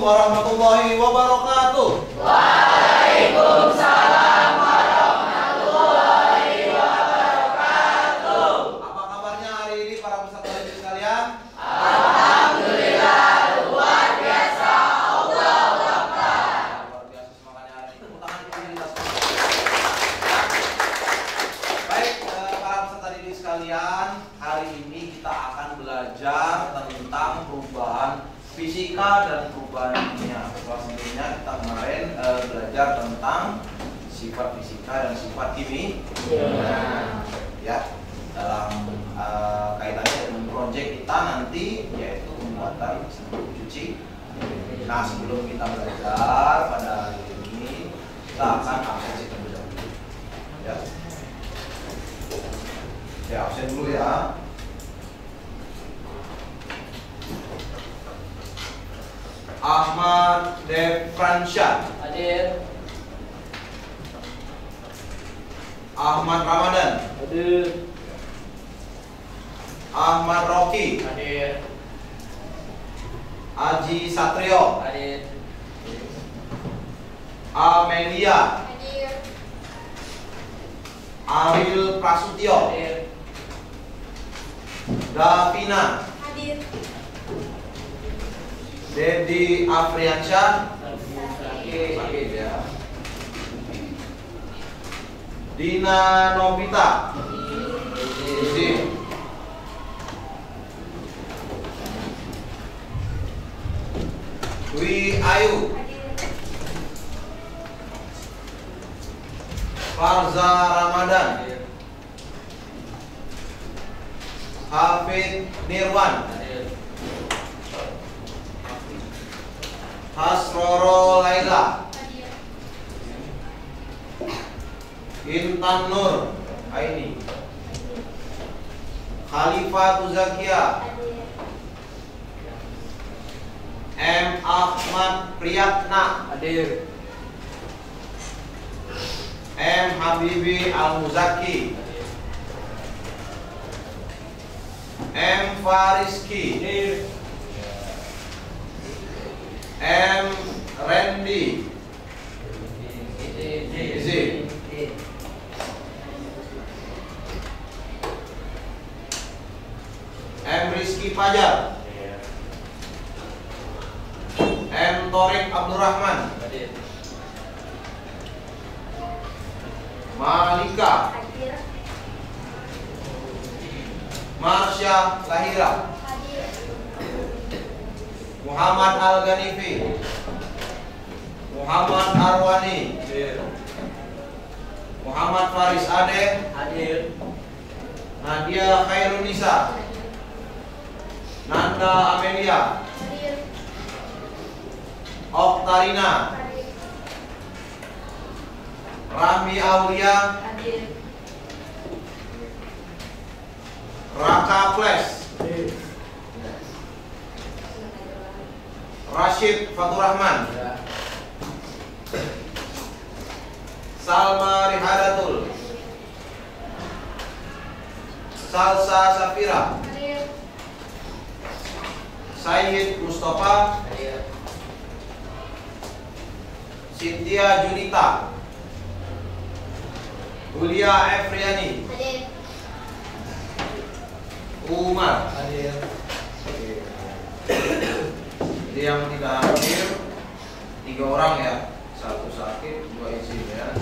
warahmatullahi wabarakatuh. Waalaikumsalam warahmatullahi wabarakatuh. Apa kabarnya hari ini para peserta didik sekalian? Alhamdulillah luar biasa. Allahu Akbar. Luar biasa semangatnya hari ini. Tepuk tangan dulu di atas. Baik, para peserta didik sekalian, hari ini kita akan belajar tentang perubahan fisika dan perubahan kimia. Setelah sebelumnya kita kemarin belajar tentang sifat fisika dan sifat kimia. Ya, dalam kaitannya dengan proyek kita nanti yaitu pembuatan mesin cuci. Nah, sebelum kita belajar pada hari ini, kita akan absensi terlebih dahulu. Ya, absen dulu ya. Ahmad Defransyah, Hadir. Ahmad Ramadan, Hadir. Ahmad Rocky, Hadir. Aji Satrio, Hadir. Amelia, Hadir. Ariel Prasutyo, Hadir. Davina, Hadir. Dedi Afriansyah, Hadir. ya. Dina Nobita, izin. Dwi Ayu, Farza Ramadan, Hafid Nirwan, Hasroro Laila, Hadir. Intan Nur Aini, Khalifah Tuzakia, Hadir. M. Ahmad Priyatna, Hadir. M. Habibi Al-Muzaki, M. Fariski, M. Randy, izin. M. Rizky Fajar, M. Torik Abdurrahman, Hadir. Malika, Hadir. Marsha Lahira, Hadir. Muhammad Al-Ghanifi, Muhammad Arwani, Muhammad Faris Ade, Hadir. Nadia Khairunisa, Nanda Amelia, Hadir. Oktarina, Hadir. Rahmi Aulia, Hadir. Raka Flash, Rashid Faturrahman, Salma Rihadatul, Salsa Safira, Hadir. Sayyid Mustafa, Hadir. Cynthia Junita, Julia Efriani, Hadir. Umar. Hadir. Jadi yang tidak hadir 3 orang ya, 1 sakit, 2 izin ya.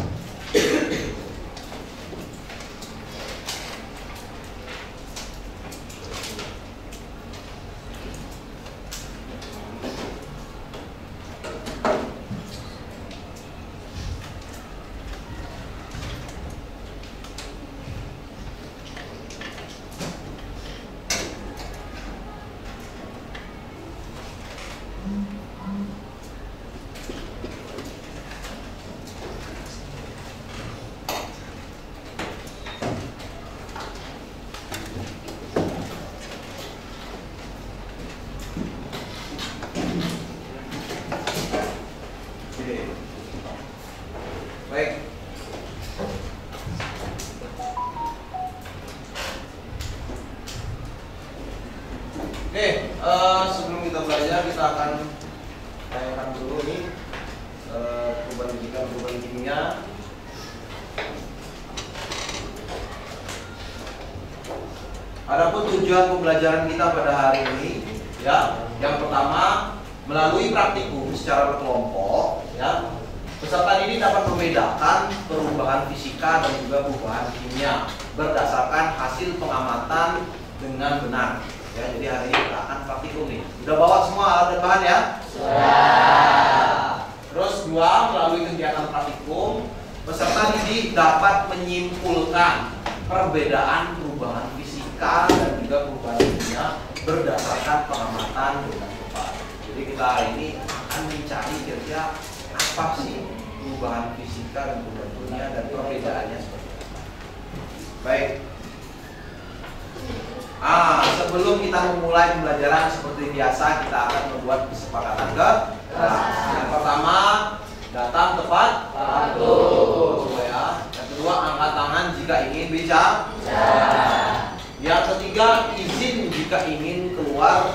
tayangkan dulu nih perubahan fisika, perubahan kimia. Adapun tujuan pembelajaran kita pada hari ini, ya, yang pertama melalui praktikum secara berkelompok, ya, peserta didik dapat membedakan perubahan fisika dan juga perubahan kimia berdasarkan hasil pengamatan dengan benar. Ya, jadi hari ini kita akan praktikum nih. Udah bawa semua alat dan bahan ya? Sudah. Terus dua, melalui kegiatan praktikum, peserta didik dapat menyimpulkan perbedaan perubahan fisika dan juga perubahan kimia berdasarkan pengamatan dengan tepat. Jadi kita hari ini akan mencari kira-kira apa sih perubahan fisika dan perubahan kimia dan perbedaannya seperti apa. Baik. Sebelum kita memulai pembelajaran seperti biasa, kita akan membuat kesepakatan ke kelas. Yang pertama, datang tepat waktu. Ya. Yang kedua, angkat tangan jika ingin bicara. Yang ketiga, izin jika ingin keluar.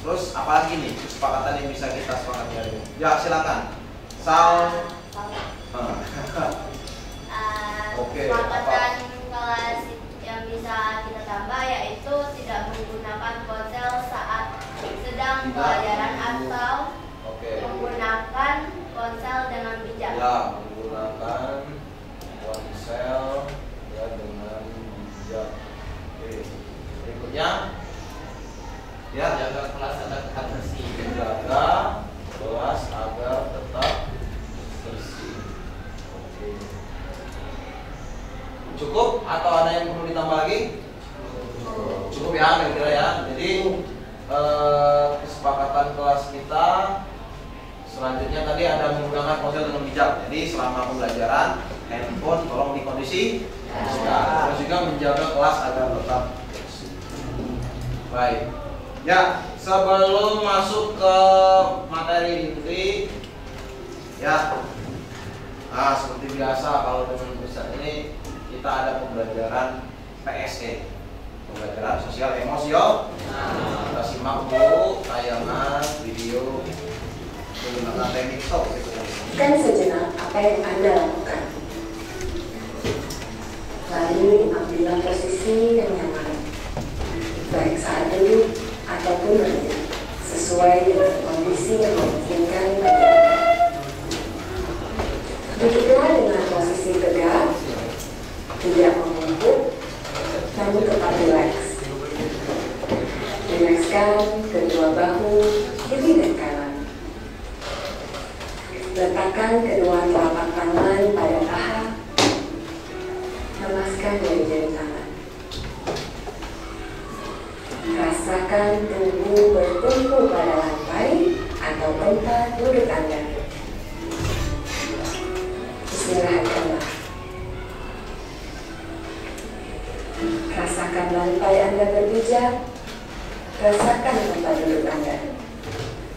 Terus apalagi nih kesepakatan yang bisa kita sepakati hari ini? Ya, silakan. Oke. Kesepakatan kelas yang bisa kita tambah yaitu tidak menggunakan ponsel saat sedang pelajaran atau menggunakan ponsel dengan bijak. Ya, menggunakan ponsel ya dengan bijak. Oke. Berikutnya, ya, Jaga kelas agar tetap bersih. menjaga kelas agar tetap bersih. Oke. Cukup atau ada yang perlu ditambah lagi? Cukup ya, kira-kira ya. Jadi kesepakatan kelas kita selanjutnya tadi ada menggunakan ponsel dengan bijak. Jadi selama pembelajaran handphone tolong dikondisi. Terus juga menjaga kelas agar tetap bersih. Baik. Ya, sebelum masuk ke materi inti, ya, seperti biasa kalau dengan besar ini kita ada pembelajaran PSE, pembelajaran sosial emosio. Kita simak dulu tayangan video menggunakan teknik stop. Kan sejenak apa yang Anda lakukan. Lalu ambillah posisi yang nyaman, baik saat duduk ataupun berdiri, sesuai dengan kondisi yang memungkinkan bagi Anda. Duduklah dengan posisi tegak, tidak membungkuk, namun tetap rileks. Rilekskan kedua bahu, kiri dan kanan. Letakkan kedua telapak tangan pada paha. Lemaskan jari-jari tangan. Rasakan tubuh bertumpu pada lantai atau tempat duduk Anda. Istirahatkanlah. Rasakan lantai Anda berpijak. Rasakan tempat duduk Anda.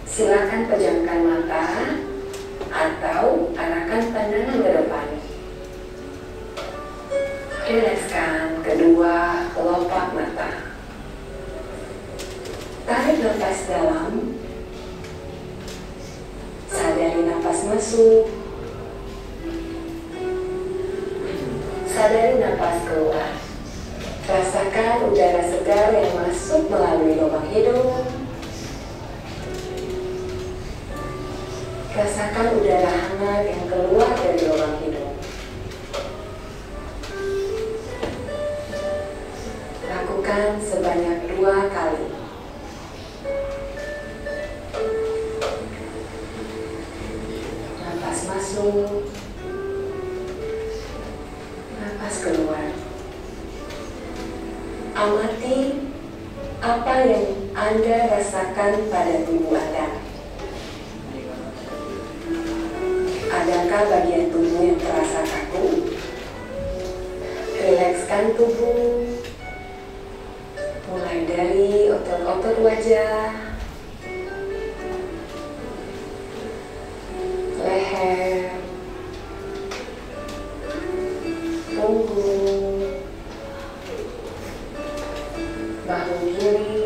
Silakan pejamkan mata atau arahkan pandangan ke depan. Rilekskan kedua kelopak mata. Tarik nafas dalam. Sadari nafas masuk. Sadari nafas keluar. Rasakan udara segar yang masuk melalui lubang hidung. Rasakan udara hangat yang keluar dari lubang hidung. Lakukan sebanyak 2 kali. Nafas masuk. Nafas keluar. Amati apa yang Anda rasakan pada tubuh Anda. Adakah bagian tubuh yang terasa kaku? Rilekskan tubuh. Mulai dari otot-otot wajah, leher, punggung, bahu kiri,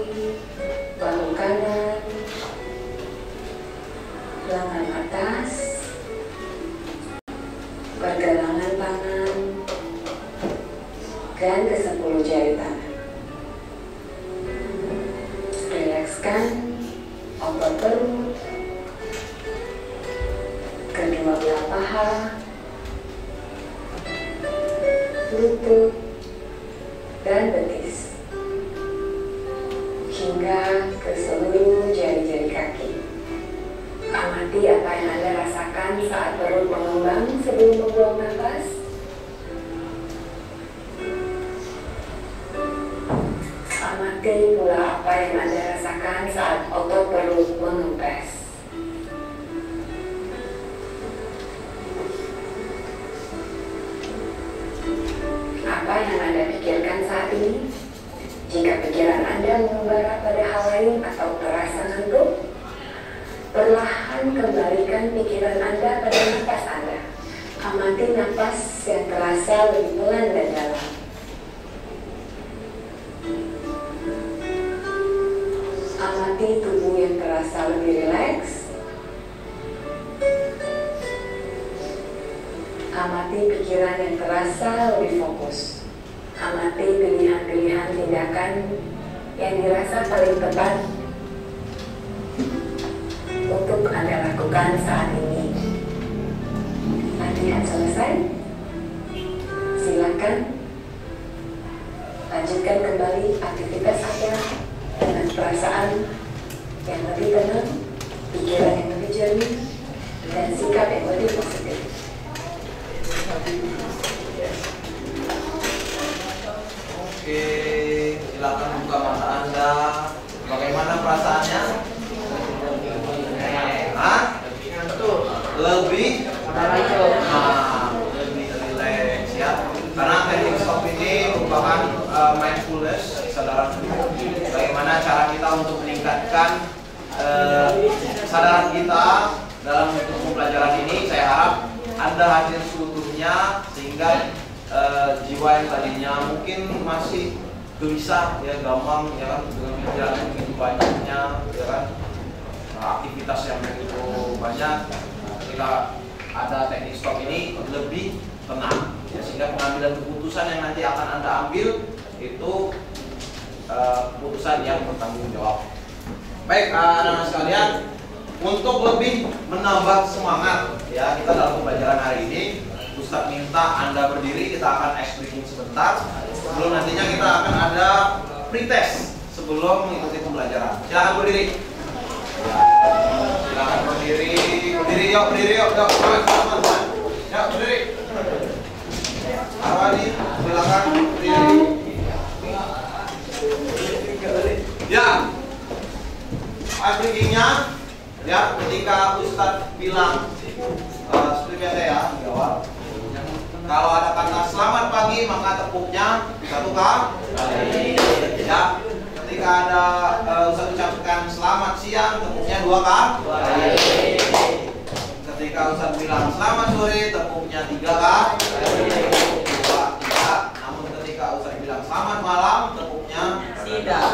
bahu kanan, lengan atas, pergelangan tangan, dan ke-10 jari tangan. Rilekskan otot perut, kedua belah paha, lutut, dan betis, hingga ke seluruh jari-jari kaki. Amati apa yang Anda rasakan saat perut mengembang sebelum membuang nafas. Amati pula apa yang Anda rasakan saat otot perut mengempes. Apa yang Anda pikirkan saat ini? Jika pikiran Anda mengembara pada hal lain atau terasa ngantuk, perlahan kembalikan pikiran Anda pada napas Anda. Amati napas yang terasa lebih pelan dan dalam. Amati tubuh yang terasa lebih rileks. Amati pikiran yang terasa lebih fokus. Amati pilihan-pilihan tindakan yang dirasa paling tepat untuk Anda lakukan saat ini. Latihan selesai. Silakan lanjutkan kembali aktivitas Anda dengan perasaan yang lebih tenang, pikiran yang lebih jernih, dan sikap yang lebih positif. Oke, silakan buka mata Anda. Bagaimana perasaannya? Lebih relax ya. Karena teknik stop ini merupakan mindfulness, kesadaran penuh. Bagaimana cara kita untuk meningkatkan kesadaran kita dalam bentuk pembelajaran ini. Saya harap Anda hadir seutuhnya sehingga jiwa yang tadinya mungkin masih gelisah ya, gampang ya kan, dengan pikiran yang begitu banyaknya ya kan, aktivitas yang begitu banyak. Ketika ada teknik stop ini lebih tenang ya, sehingga pengambilan keputusan yang nanti akan Anda ambil itu keputusan yang bertanggung jawab. Baik, anak-anak sekalian, untuk lebih menambah semangat ya kita dalam pembelajaran hari ini, Ustadz minta Anda berdiri. Kita akan explain sebentar. Sebelum nantinya kita akan ada pretest sebelum mengikuti pembelajaran. Silakan berdiri. Silakan berdiri. Berdiri yuk, berdiri yuk. Yuk, teman-teman. Yuk, berdiri. Arwani, silakan berdiri. Ya. Breakingnya ya, ketika Ustadz bilang seperti biasa ya di awal, kalau ada kata selamat pagi maka tepuknya 1 kali ya. Ketika ada Ustadz ucapkan selamat siang, tepuknya 2 kali. Ketika Ustadz bilang selamat sore, tepuknya 3 kali. 2, 3. Namun ketika Ustadz bilang selamat malam, tepuknya tidak.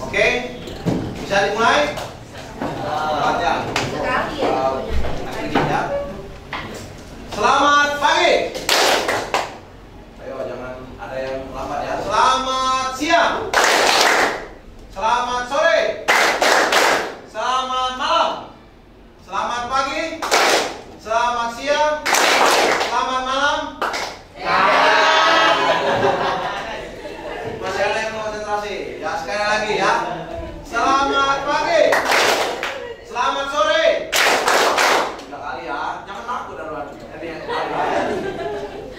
Oke, bisa dimulai? Sekali ya. Selamat pagi. Ayo, jangan ada yang lambat ya. Selamat siang. Selamat sore. Selamat malam. Selamat pagi. Selamat siang. Selamat malam. Masih ada yang mau konsentrasi? Ya, sekali lagi ya. Selamat pagi. Selamat sore. 3 kali ya. Jangan takut dan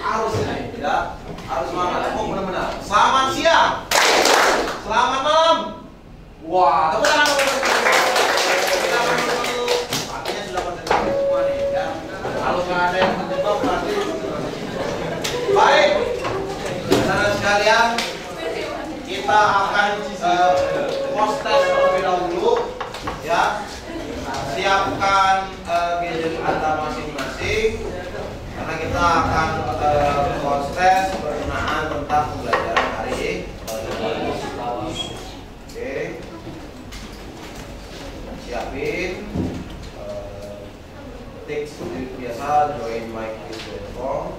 harus ini ya. Harus semangat. Oh, benar-benar. Selamat siang. Selamat malam. Wah, tepuk tangan kita dulu. Artinya sudah konsentrasi semua nih ya. Kalau nggak ada yang menjebak berarti. Baik. Saudara sekalian, kita akan post test terlebih dahulu ya. Siapkan gadget Anda masing-masing karena kita akan post test berkenaan tentang pembelajaran hari ini. Oke, siapin. ketik seperti biasa joinmyquiz.com.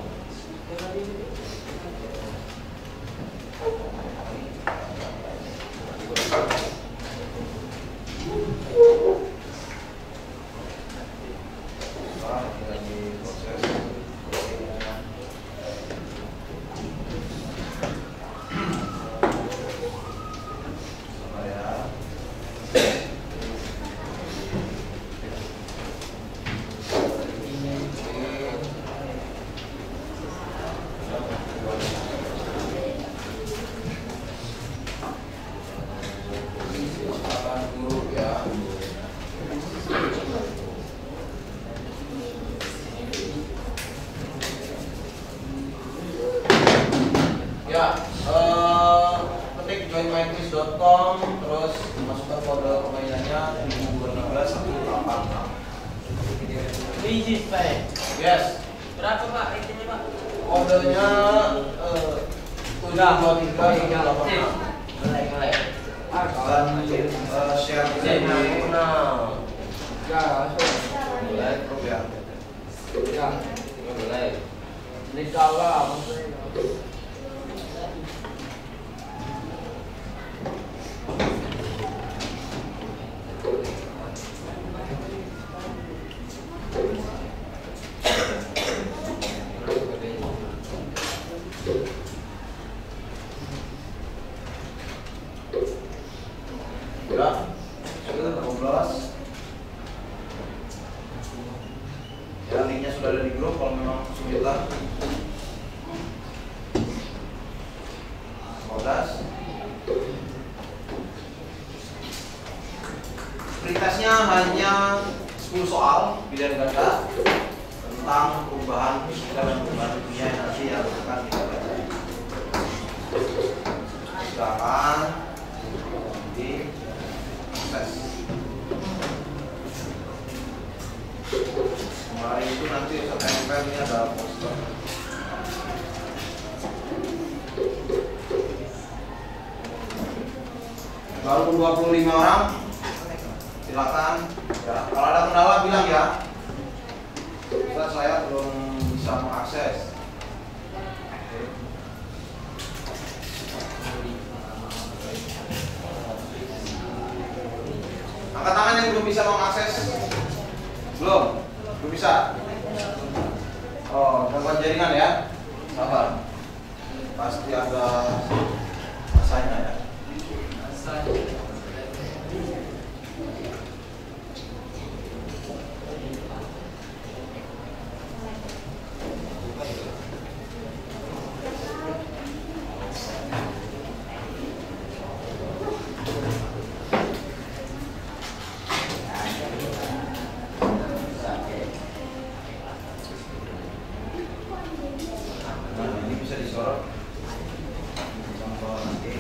Ketik joinmyquiz.com, terus masukkan kode permainannya 2013-186. Easy Pak. Yes. Berapa Pak ratingnya Pak? Kodenya 723-186. Mulai. Dan share di mulai grup ya. Mulai. Ini kalah. Ya, sudah 12. Ya, linknya sudah ada di grup kalau memang kesulitan. 15. Pretestnya hanya 10 soal pilihan ganda tentang perubahan fisika dan perubahan dunia yang nanti yang akan kita baca. Silakan di tes. Kemarin itu nanti tempel ini ada poster. Baru 25 orang. Silakan. Ya, kalau ada kendala bilang ya. Kita saya belum bisa mengakses. Angkat tangan yang belum bisa mengakses. Belum bisa. Oh, gangguan jaringan ya. Sabar. Pasti ada masanya ya. Nah, ini bisa disorot. Contoh nanti.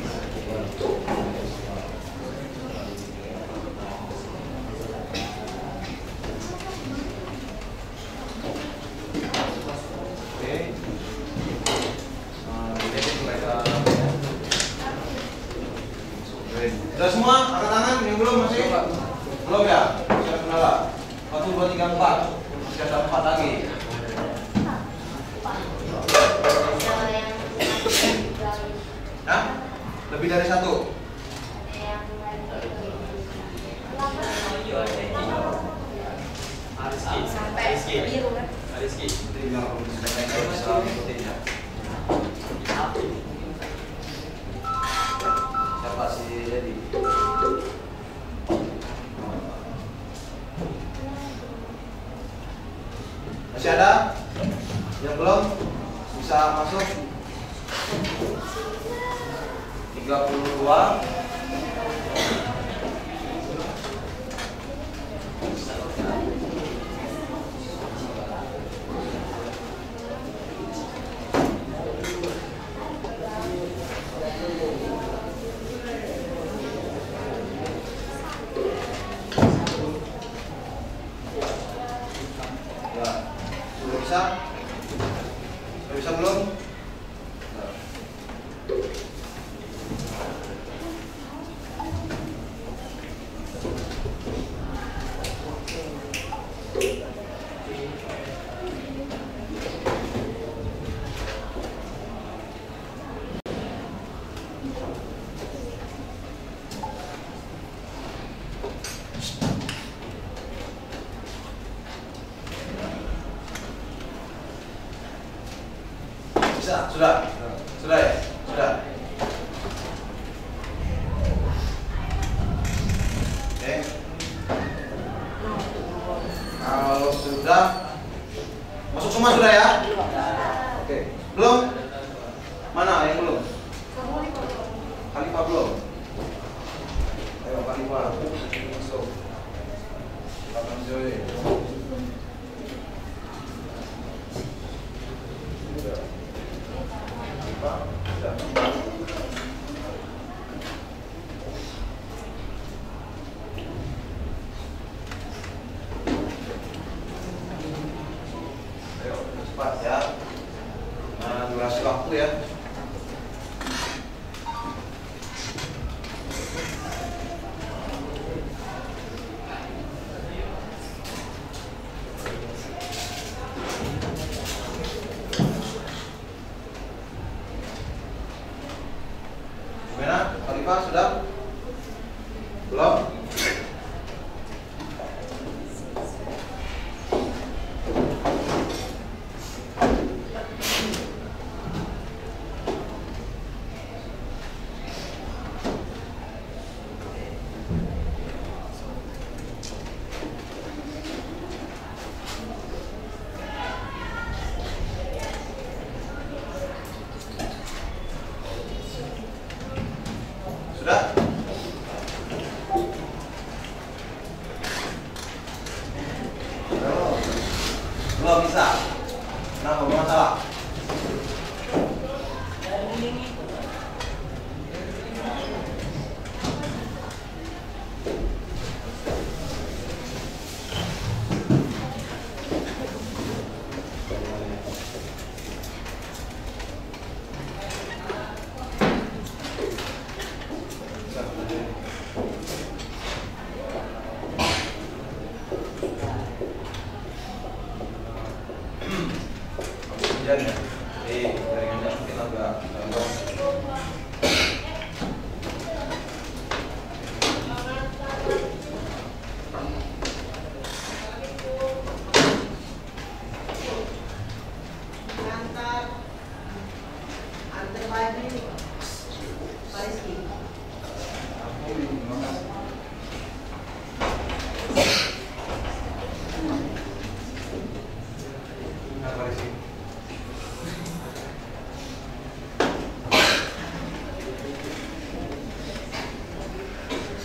Sudah semua angkat tangan yang belum masih? Belum ya? Saya kendala. 1, 2, 3, 4. Masih ada 4 lagi. Hah? Lebih dari 1? Sampai biru kan? Jadi biar mereka bisa ngikutin ya. Siapa sih Dedi? Masih ada? Yang belum? Bisa masuk? 32. Ya, sudah bisa? Sudah bisa belum? Sudah ya? Sudah. Oke. Kalau sudah, masuk semua sudah ya? Oke. Belum? Mana yang belum? Khalifah belum? Ayo Khalifah, masuk. Silakan Joy. Ayo cepat ya. Nah, durasi waktu ya. Gimana? Khalifah sudah? Belum? Sudah? Belum bisa. Kenapa bermasalah? Hujan ya? Jaringannya mungkin agak gangguan.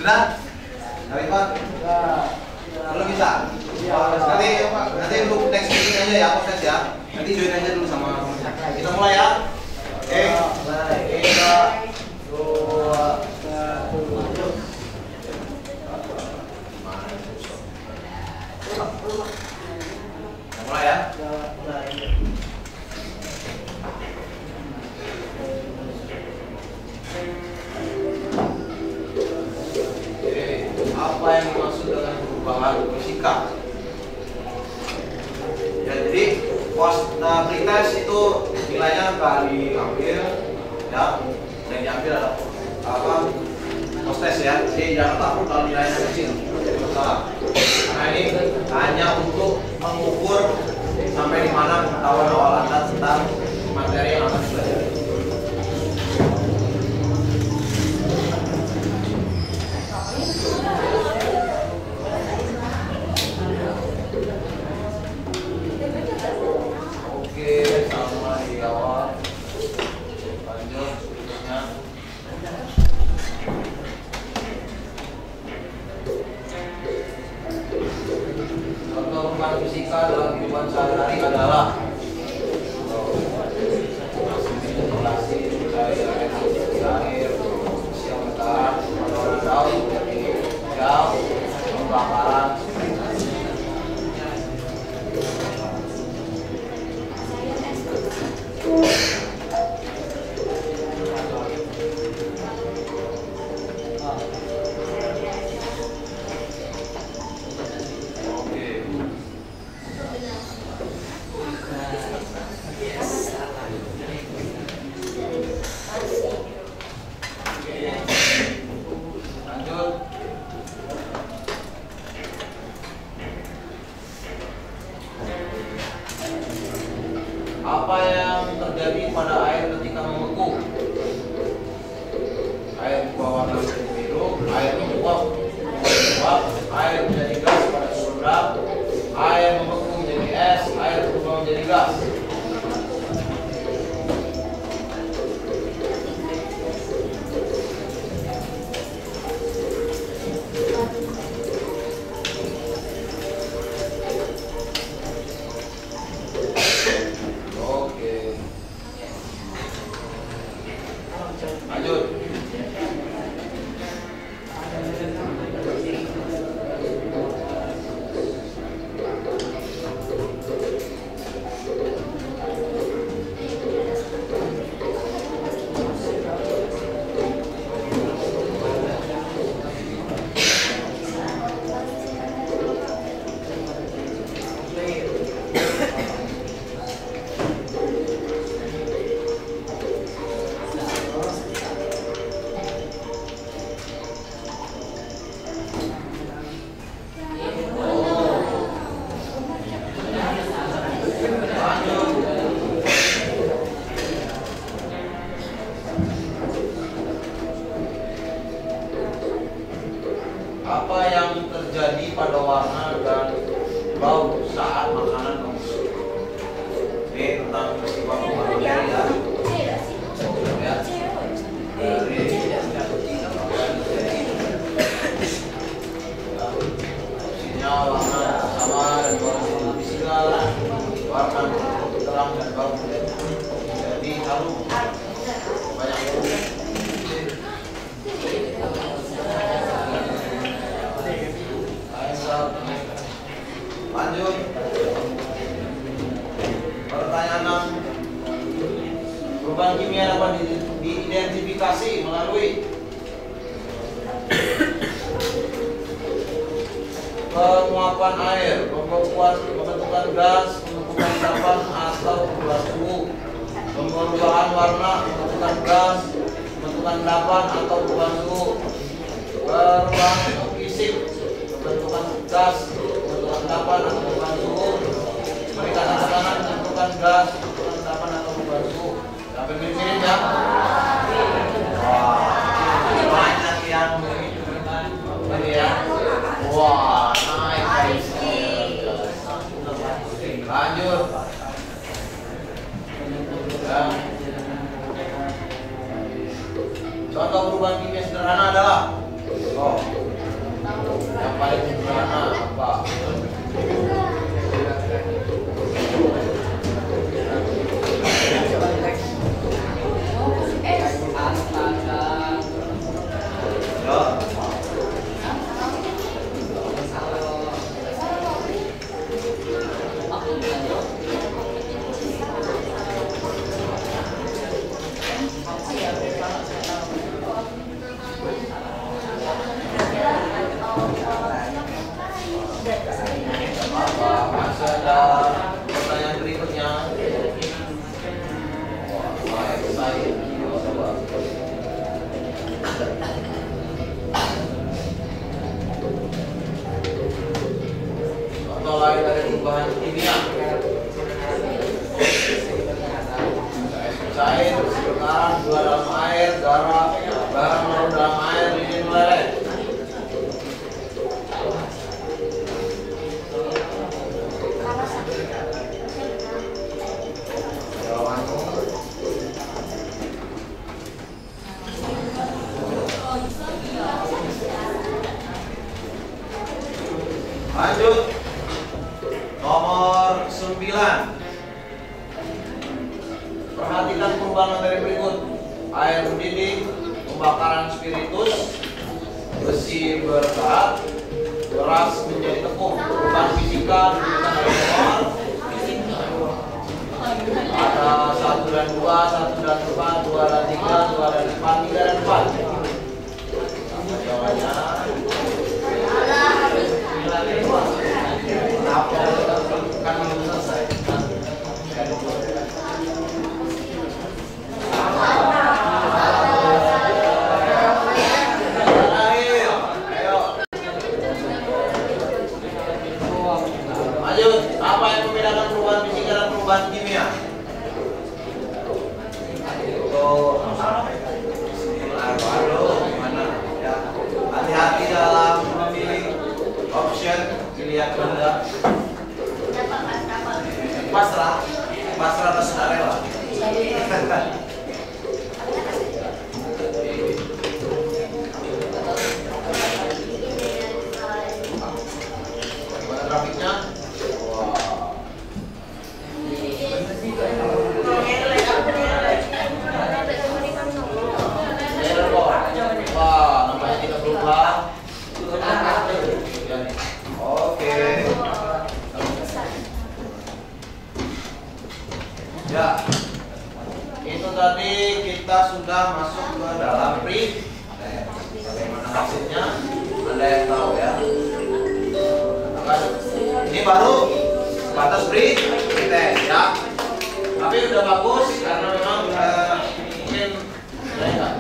Sudah? Khalifah? Belum bisa? Nanti untuk next meeting aja ya, proses ya. Nanti join aja dulu sama kita mulai ya. Oke. 3, 2, 1. Mulai ya. Apa yang dimaksud dengan perubahan fisika? Ya, jadi pretest itu nilainya kali ambil ya, yang diambil adalah apa? Post-test ya. Jadi jangan takut kalau nilainya kecil, salah. Nah ini hanya untuk mengukur sampai di mana pengetahuan awal Anda tentang materi yang akan dipelajari. Sama di awal, lanjut berikutnya. Contoh perubahan fisika dalam kehidupan sehari-hari adalah sirkulasi cair, siang matahari, penurunan daun, jauh, pembakaran. Apa yang terjadi pada air pada warna dan bau saat makanan membusuk. Ini tentang peristiwa perubahan bakteri ya. Warna sama dan bau fisika, warna terang dan bau. Jadi harus banyak lanjut. Pertanyaan 6. Perubahan kimia dapat diidentifikasi melalui penguapan air, pembentukan gas, pembentukan endapan atau perubahan suhu, perubahan warna, pembentukan gas, pembentukan endapan atau perubahan suhu, perubahan fisik, pembentukan gas, pembentukan endapan atau perubahan suhu, peningkatan tekanan, pembentukan gas, pembentukan endapan atau perubahan suhu. Sampai mirip-mirip ya. Wah, banyak yang ini ya. Wah, naik. Lanjut. Ya. Contoh perubahan kimia sederhana adalah yang paling sederhana apa? Masih ada pertanyaan berikutnya. Contoh lain dari perubahan kimia. Cair sekarang dua dalam air, garam larut dalam air, lilin meleleh. Lanjut. Nomor 9. Perhatikan perubahan materi berikut: air mendidih, pembakaran spiritus, besi berkarat, beras menjadi tepung. Perubahan fisika diberikan oleh nomor. Ada 1 dan 2, 1 dan 4, 2 dan 3, 2 dan 4, 3 dan 4. Apa jawabannya? Kan belum selesai. Lanjut, apa yang membedakan perubahan fisika dan perubahan kimia? Hati-hati dalam memilih option pilihan Anda. Pasrah atau sukarela? Gimana grafiknya? Wah, namanya tidak berubah. Oke. Ya, itu tadi kita sudah masuk ke dalam pre. Bagaimana hasilnya? Anda yang tahu ya. Ini baru batas pre test ya. Tapi udah bagus karena memang mungkin saya nggak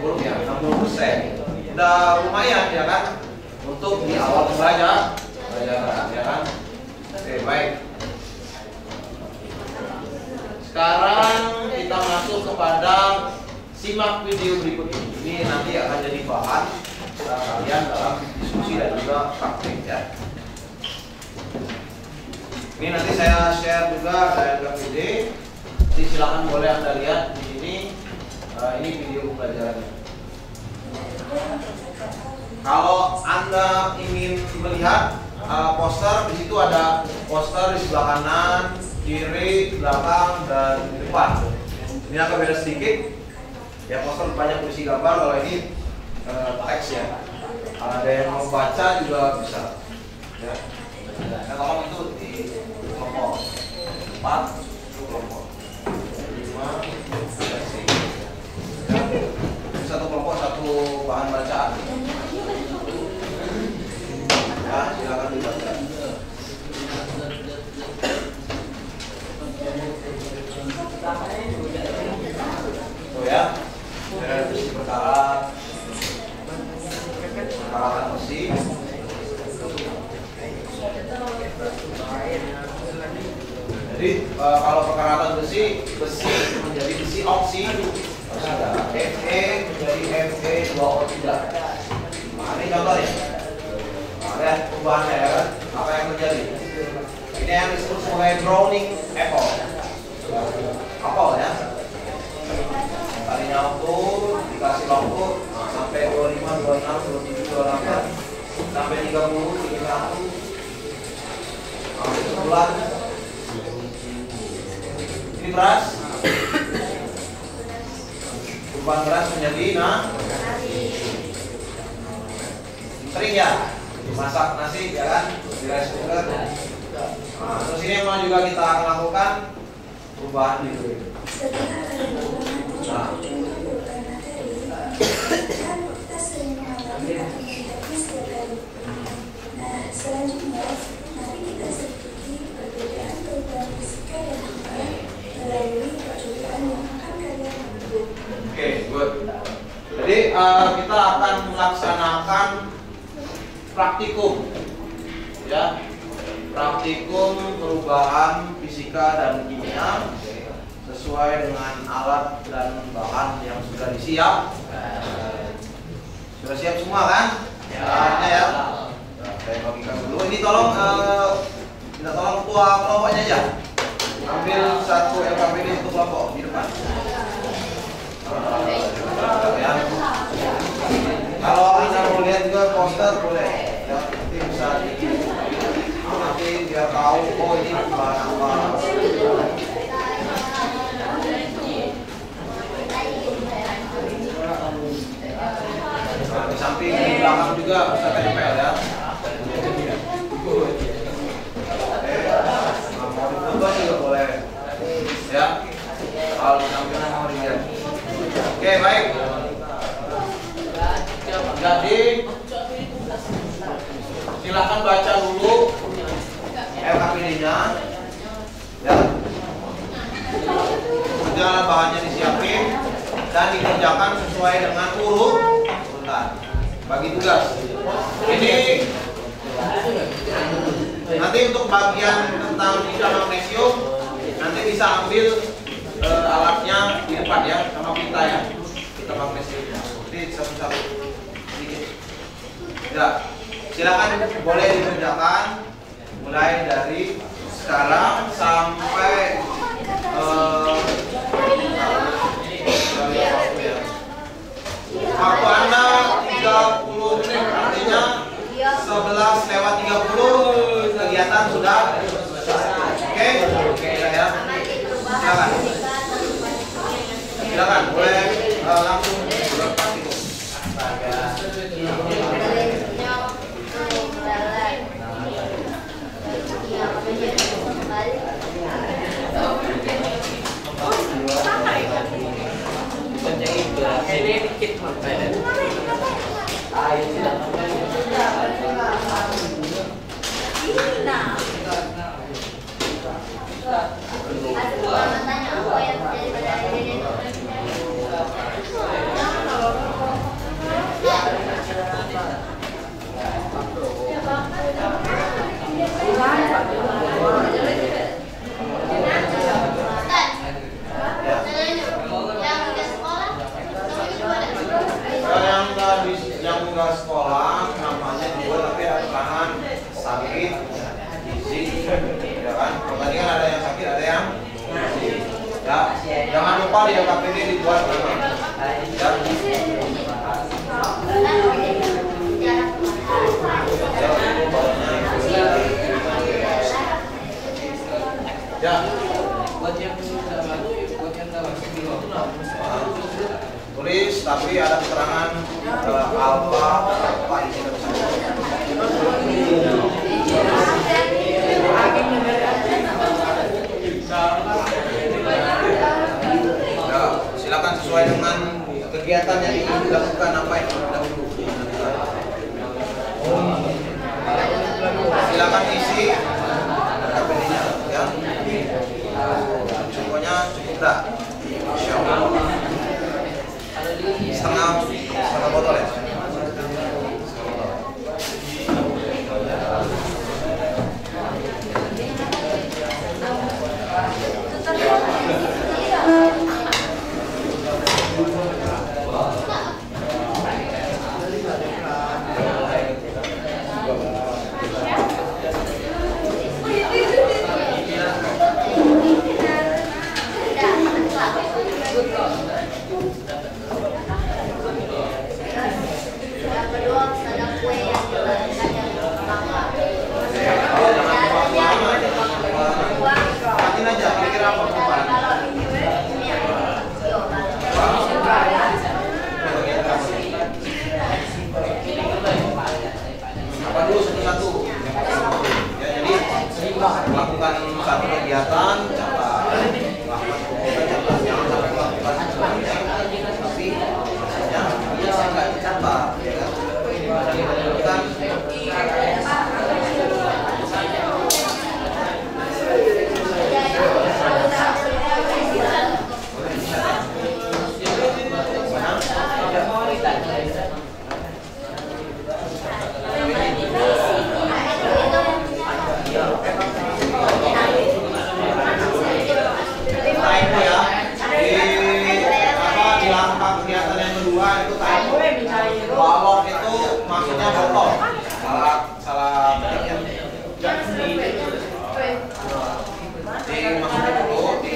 belum ya 60%. Udah lumayan ya kan untuk di awal belajar ya kan. Oke, baik. Sekarang kita masuk kepada simak video berikut ini. Ini nanti akan jadi bahan kalian dalam diskusi dan juga praktik ya. Ini nanti saya share juga ke KPD. Jadi silakan boleh Anda lihat di sini. Ini video pembelajarannya. Kalau Anda ingin melihat poster, di situ ada poster di sebelah kanan, kiri, belakang, dan di depan. Ini agak beda sedikit. Ya, poster banyak berisi gambar. Kalau ini teks ya. Kalau ada yang mau baca juga bisa. Ya. Nah, tolong itu di kelompok 4 kelompok 5 ya. Satu kelompok satu bahan bacaan. Ya, silakan dibaca. Tuh ya, besi berkarat, perkaratan besi. Jadi kalau perkaratan besi menjadi besi oksida. Fe menjadi Fe2O3. Nah, ini contohnya. Lihat perubahannya ya kan? Apa yang terjadi? Ini yang disebut sebagai browning apple. Apel ya. Tadinya waktu dikasih lampu sampai 25, 26, 27, 28 sampai 30, 31 sampai sebulan. Ini beras. Perubahan beras menjadi sering ya. Masak nasi ya kan, di rice cooker. Nah, terus ini memang juga kita akan lakukan perubahan di itu. Nah, selanjutnya mari kita sedikit perbedaan perubahan fisika yang ada melalui perbedaan yang akan kalian ambil. Oke, good. Jadi kita akan melaksanakan praktikum, ya, praktikum perubahan fisika dan kimia sesuai dengan alat dan bahan yang sudah disiap. Sudah siap semua kan? Ya, ya. Saya bagikan dulu. Ini tolong minta tolong ketua kelompoknya aja. Ambil satu LKPD satu kelompok di depan. Ya. Kalau Anda mau lihat juga poster boleh. Ya, nanti bisa nanti biar tahu oh ini bahan apa. Nah, di samping di belakang juga bisa tempel ya. Foto juga boleh. Ya. Kalau di samping mau dilihat. Oke, baik. Jadi silakan baca dulu LKPD-nya ya. Segala bahannya disiapin dan dikerjakan sesuai dengan urutan. Bagi tugas. Ini nanti untuk bagian tentang bidang magnesium nanti bisa ambil alatnya di depan ya sama kita ya. Kita magnesium. Jadi satu-satu. Ya, silakan boleh dikerjakan mulai dari sekarang sampai waktu Anda 30 menit, artinya 11:30 kegiatan sudah selesai. Oke, ya. Silakan boleh langsung praktikum. Ini dikit makan. Ayo silakan. Ada tanya apa yang terjadi pada hari ini? melewatkan yang lama. Matiin aja, kira-kira apa perubahan? Apa dulu satu-satu? Ya, jadi lakukan satu kegiatan, catat. Lakukan catat, jangan sampai melakukan semuanya, tapi biasanya dia nggak dicatat, ya kan? Dan typo ya di langkah kegiatan yang kedua itu typo. Balok itu maksudnya botol. Salah ketiknya. Dimasukin dulu di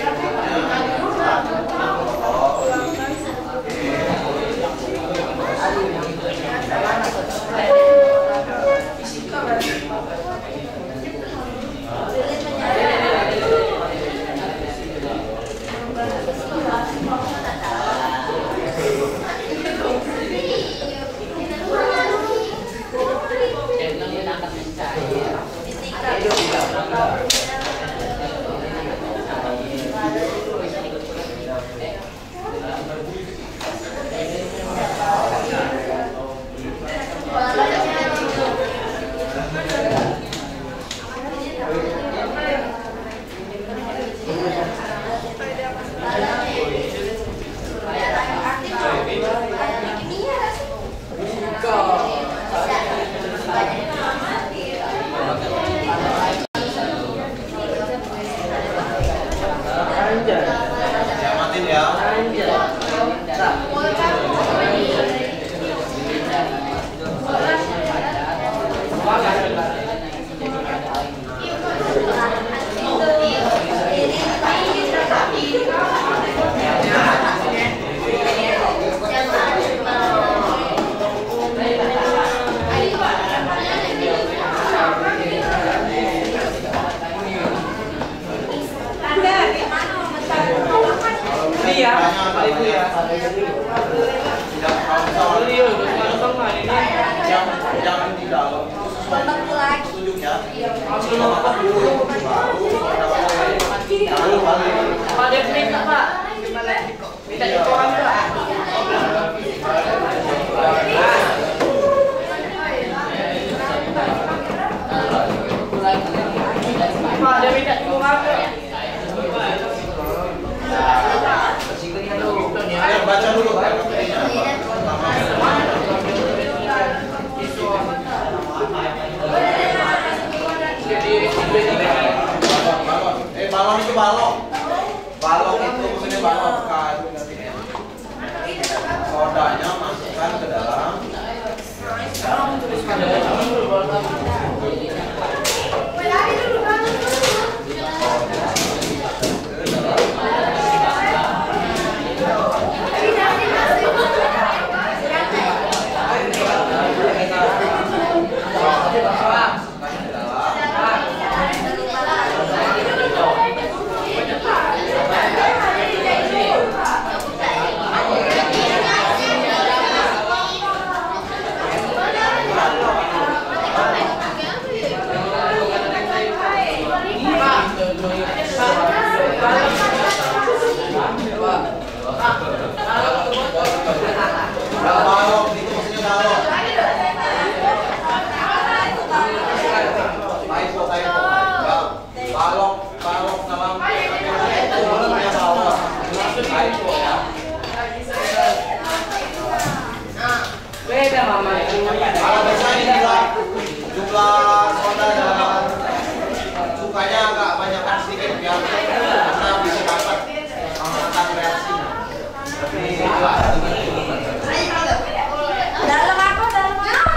matiin ya. Jangan di dalam itu sesuai petunjuk ya. Pak Dev minta Pak, minta di koran Pak. Pak Dev minta di koran Pak. Baca dulu kan. Balong itu balong. Balong itu maksudnya balong kan. Sodanya masukkan ke dalam. Balong itu maksudnya balong. Balong dalam itu maksudnya bawah. Typo ya. Beda mama. Kalau bisa dibilang jumlah soda dan sukanya agak banyakkan sedikit biar karena bisa dapat mengamankan reaksinya. Tapi Dalam aku, dalam aku.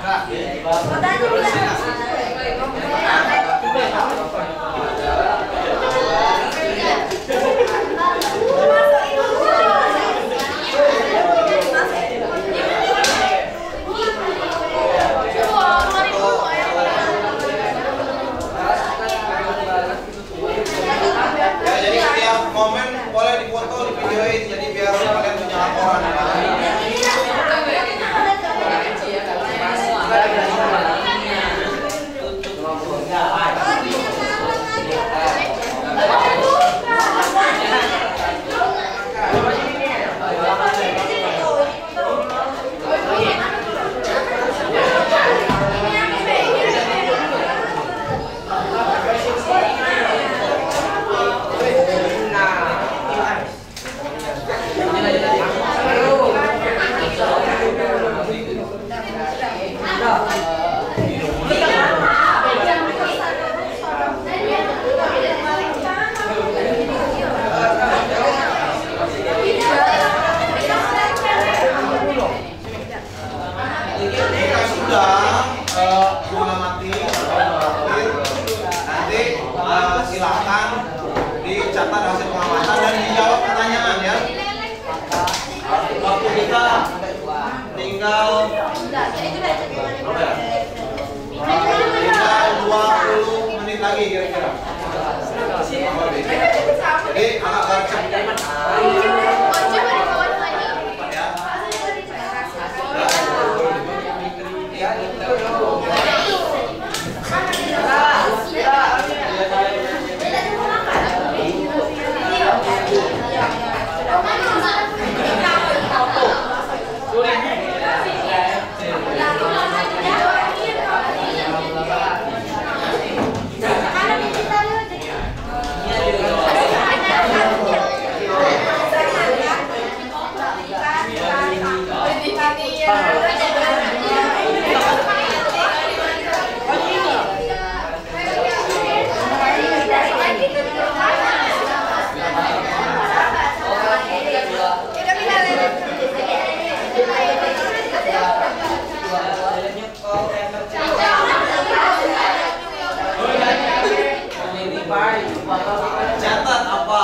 Jadi setiap momen boleh difoto, divideoin, jadi biar kalian punya laporan ya. Silahkan dicatat hasil pengamatan dan dijawab pertanyaan ya. Waktu kita tinggal berapa ya? Tinggal 20 menit lagi kira-kira. Jadi agak garcep. Catat apa?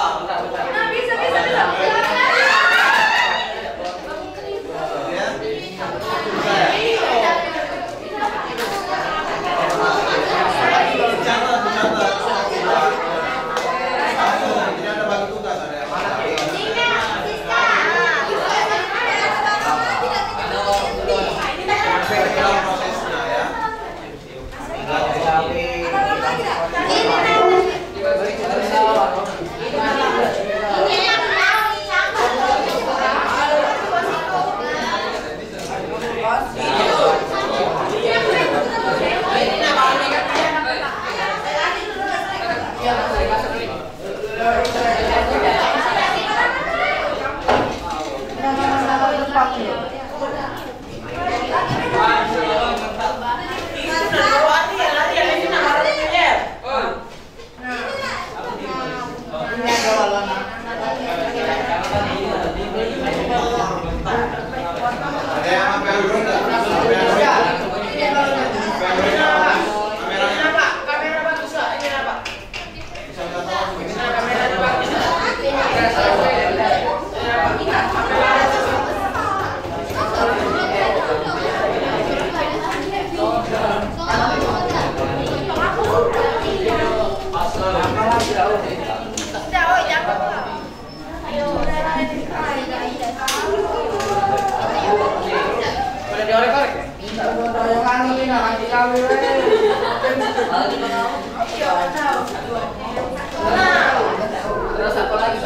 Terus apa lagi?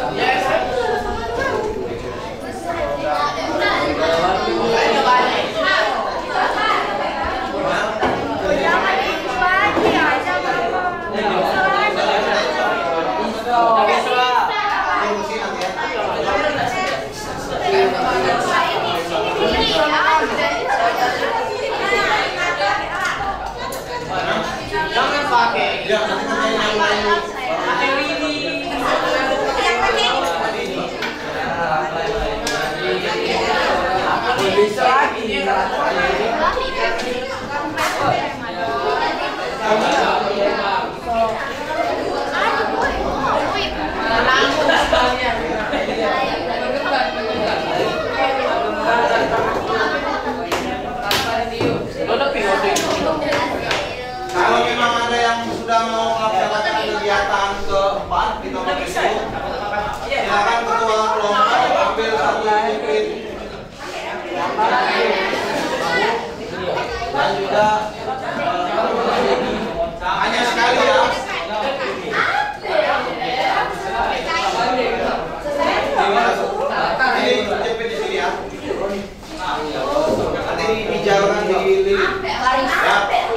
Jangan pakai. Ya, nanti yang lain. Pakai ini.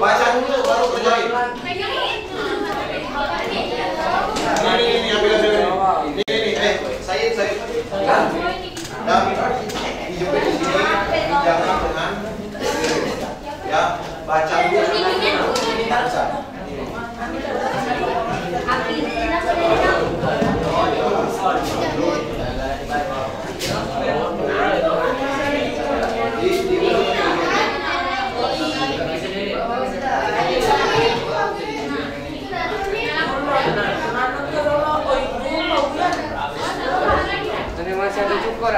Baca dulu baru kerjain. Ini ambil. Ini saya. Ya, dijepit di sini, jangan dengan ya baca dulu. Baca. Ini masih ada cukur.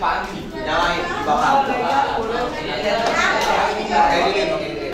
Nyalain, dibakar. Kayak gini.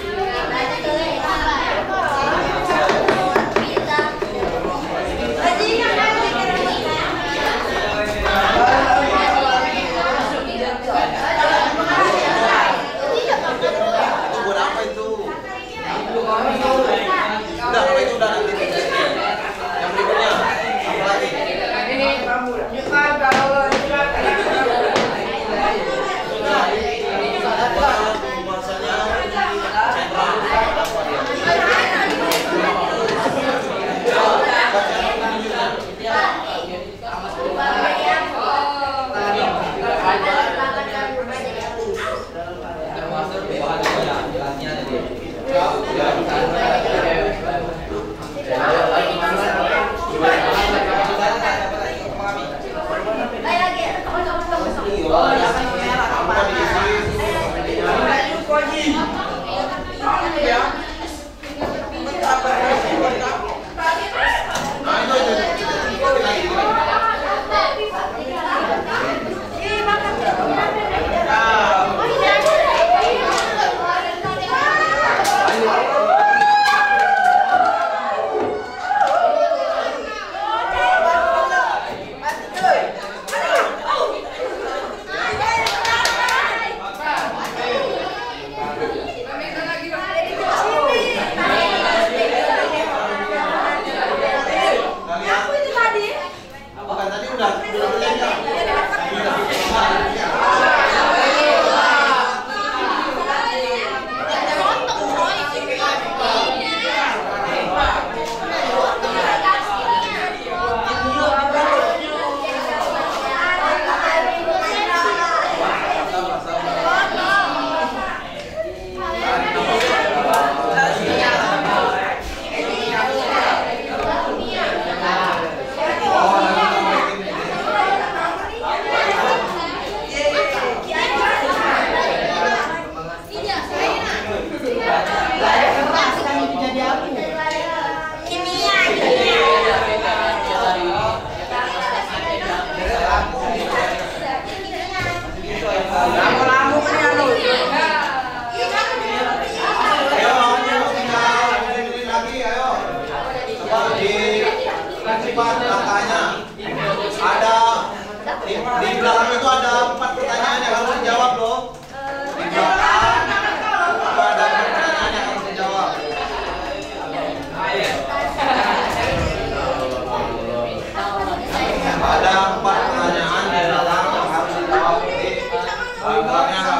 Di belakang itu ada 4 pertanyaan yang harus dijawab loh. Di belakang itu ada 4 pertanyaan yang harus dijawab. Ada 4 pertanyaan di belakang yang harus dijawab. Di belakangnya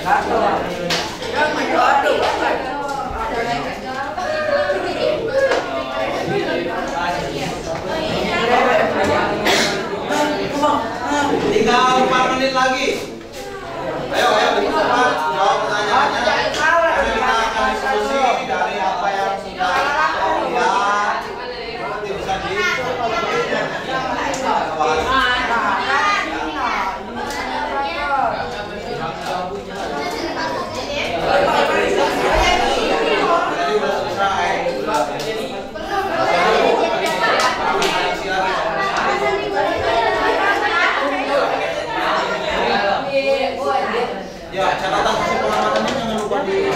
Tinggal 4 menit lagi. Ayo lebih cepat jawab pertanyaannya. Nanti kita akan diskusi dari apa yang sudah lihat. Nanti bisa ya, catatan hasil pengamatannya jangan lupa di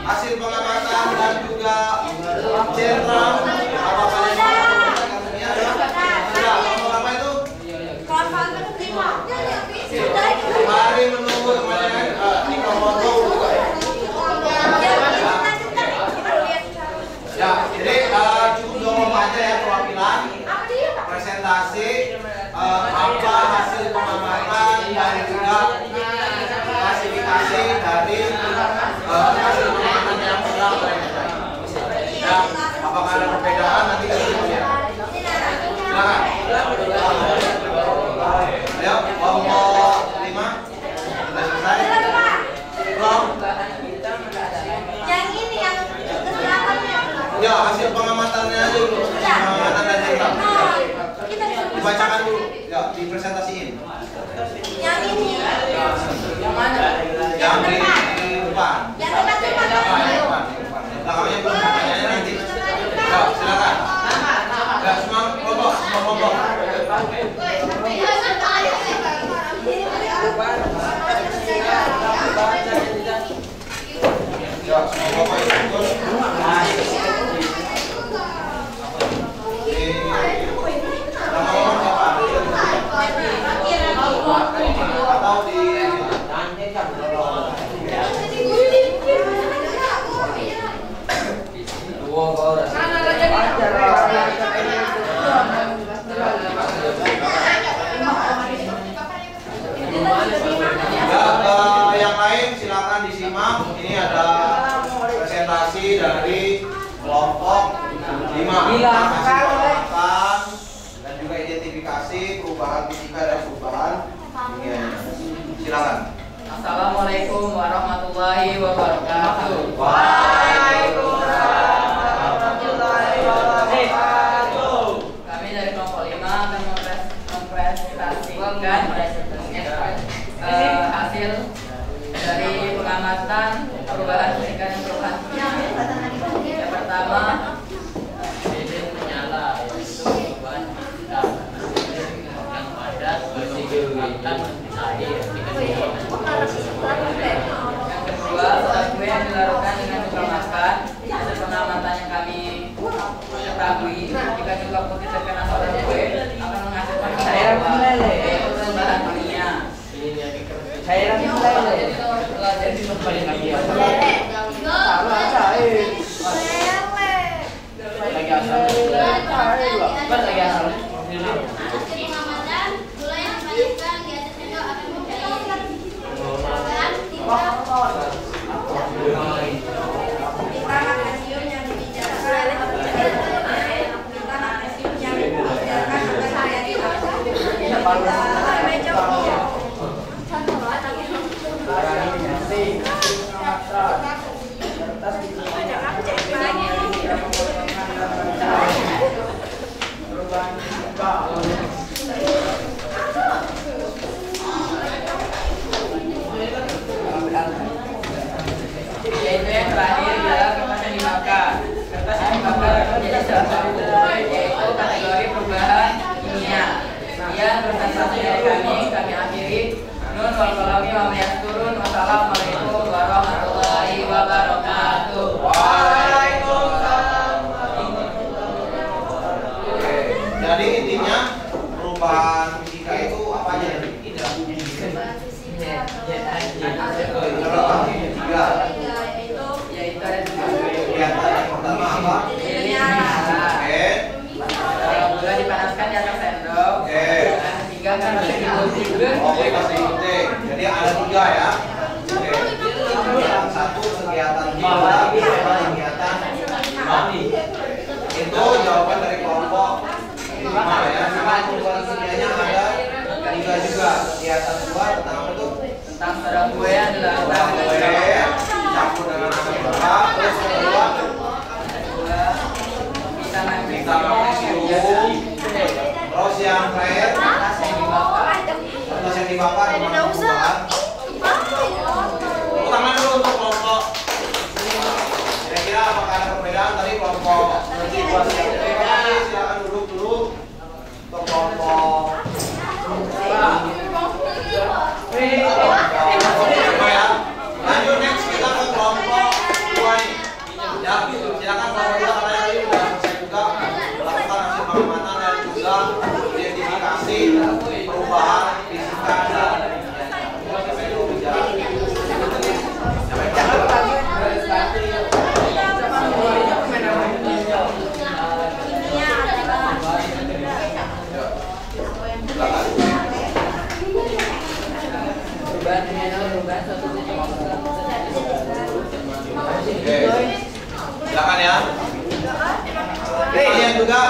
hasil pengamatan dan juga jenderal apa kalian apa itu? Mari menunggu teman-teman di foto juga. Ya, jadi cukup 2 aja ya perwakilan presentasi apa hasil pengamatan dan juga klasifikasi dari hasil pengamatan yang sudah mereka. Ya, apakah ada perbedaan nanti kita lihat. Silakan. Ayo, kelompok 5 sudah selesai. Belum? Yang ini yang Ya, hasil pengamatannya aja dulu. Pengamatan dan jenderal. Dibacakan dulu. Ya, dipresentasiin. yang ini. Yang mana? Yang di depan. Yang depan. Di depan. Belakangnya belum pertanyaannya nanti. Ya, silakan. Ya, semua kelompok. Ya, semua kelompok atau di yang lain silakan disimak. Ini ada presentasi dari kelompok 5 dan juga identifikasi perubahan fisika dan perubahan kimia. Silakan. Assalamualaikum warahmatullahi wabarakatuh. Waalaikumsalam warahmatullahi wabarakatuh. Kami dari kelompok 5 akan mempresentasikan hasil dari pengamatan perubahan fisika dan perubahan kimia. Yang pertama, lilin menyala, yaitu perubahan fisika yang padat bersikap air. Yang kedua, soal kue yang dilarutkan dengan luka makan. Hasil pengamatan yang kami ketahui, jika juga putih terkena soda kue akan menghasilkan cairan meleleh, yaitu bahan kimia. Cairan meleleh. Jadi kembali lagi ya. Lagi asal. Lagi asal. Hasil pengamatan gula yang dibagikan di atas itu akan menjadi perubahan magnesium yang dibicarakan magnesium yang dibicarakan Perubahan Oke, masih ikutin. Jadi ada 3 ya. Oke. Yang satu kegiatan 2, kegiatan 5. Itu jawaban dari kelompok 5 ya. Sama perubahan kimianya ada 3 juga. Kegiatan 2 tentang apa tuh? Tentang soda kue yang dilakukan Kue campur dengan asam lemak. Terus kedua vitamin magnesium. Terus yang terakhir kertas yang dibakar dengan perubahan. Tepuk tangan dulu untuk kelompok. Kira-kira apakah ada perbedaan tadi kelompok situasi yang terima kasih, silakan duduk dulu untuk kelompok ya. Lanjut next kita ke kelompok 2 nih. Ya, silakan kelompok 2 karena tadi sudah selesai juga melakukan hasil pengamatan dan juga identifikasi perubahan fisika dan silakan ya. Kemudian juga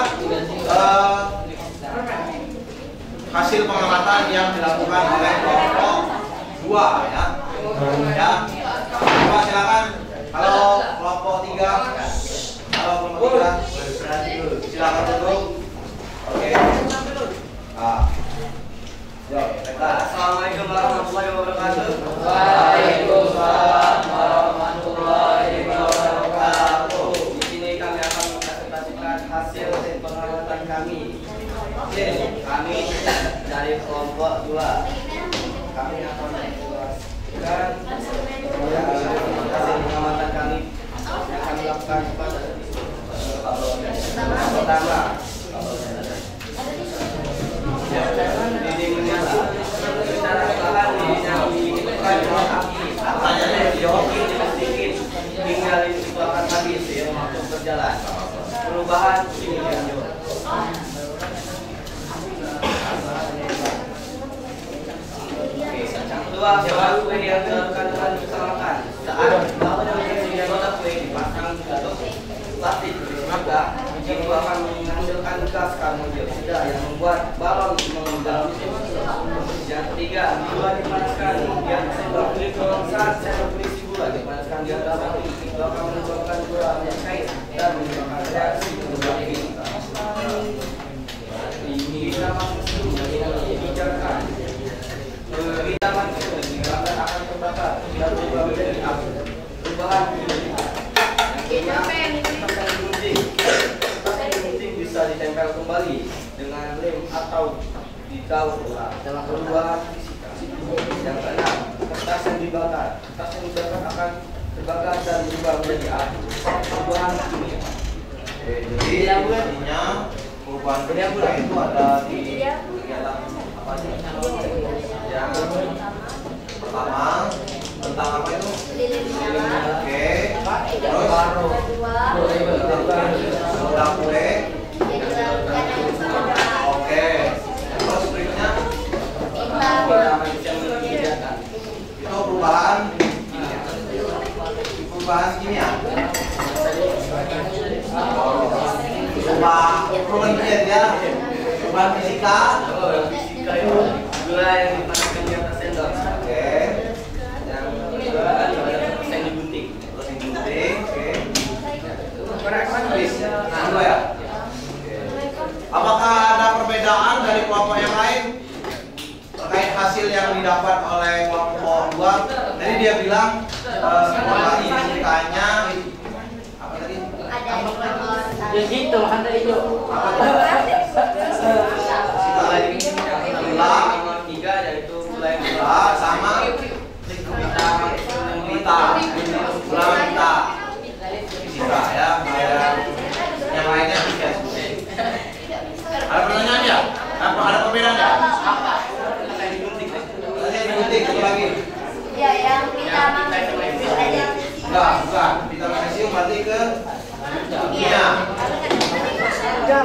hasil pengamatan yang dilakukan oleh kelompok 2 ya. Ya. Coba silakan. Kalau kelompok 3, kalau kelompok 3 silakan duduk. Oke. Assalamualaikum warahmatullahi wabarakatuh. Waalaikumsalam warahmatullahi wabarakatuh. Di sini kami akan mempresentasikan hasil pengamatan kami. Kami dari kelompok 2. Kami akan menjelaskan hasil pengamatan kami yang kami lakukan pada pertama. Dinding menyala. Secara perlahan dindingnya dihidupkan dengan api. Tanya dioki sedikit hingga itu akan habis seiring waktu berjalan. Perubahan kimia. Kedua, soda kue yang dilakukan dengan diusahakan. Saat bawah dari soda kue dipasang di dalam plastik, maka itu akan menghasilkan gas karbon dioksida yang membuat balon mengembang. Yang ketiga, gula dipanaskan yang sendok glikol saat sendok berisi gula dipanaskan di atas api, itu akan menyebabkan gula mencair dan menyebabkan reaksi perubahan kimia. Ini bisa masuk dibiarkan. Kita manusia digerakkan akan terbakar dan berubah menjadi api. Perubahan kimia. Bisa ditempel kembali dengan lem atau ditaruh dalam perubahan fisika. Yang keenam, kertas yang dibakar. Kertas yang dibakar akan terbakar dan berubah menjadi api. Perubahan kimia. Jadi intinya perubahan fisika itu ada di kegiatan apa aja? Yang pertama tentang apa itu? Lilin menyala. Oke. Terus soda kue. Oke. Terus berikutnya itu perubahan kimia. Perubahan kimia ya. Perubahan fisika. Gula yang dipanaskan di atas sendok. Oke. Yang kedua yang digunting. Terus digunting. Oke. Nah, dua ya. Apakah ada perbedaan dari kelompok yang lain terkait hasil yang didapat oleh kelompok 2? Tadi dia bilang perubahan fisikanya apa tadi? Ada di nomor 1. Ya gitu, anda itu. Apa tuh? Gula, Nomor 3 yaitu gula yang gula sama gula fisika ya. Yang lainnya bisa. Ada pertanyaan ya? Ada perbedaan ya? Digunting satu lagi. Ya, yang vitamin aja. Bukan. Vitamin magnesium berarti ke kimia. Ya,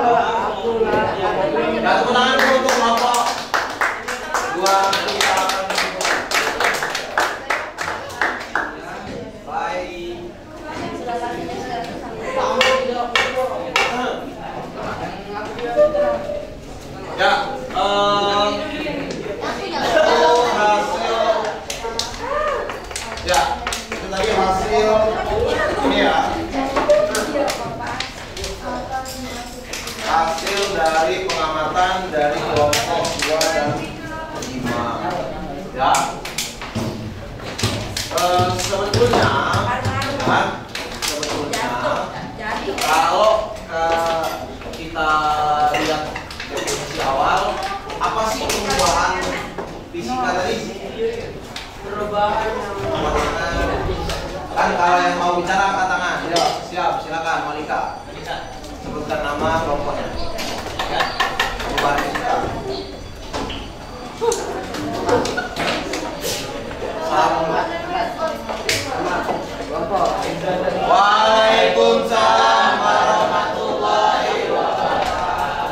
tepuk tangan dulu untuk kelompok 2. silakan duduk. Baik. Ya, itu tadi hasil ini ya. Hasil dari pengamatan dari kelompok 2 dan 5. Ya. Sebetulnya kalau kita lihat definisi awal, apa sih perubahan fisika tadi? Perubahan Kan kalau yang mau bicara angkat tangan. Ya, siap, silakan Malika. Sebutkan nama kelompoknya. Perubahan fisika. Waalaikumsalam warahmatullahi wabarakatuh.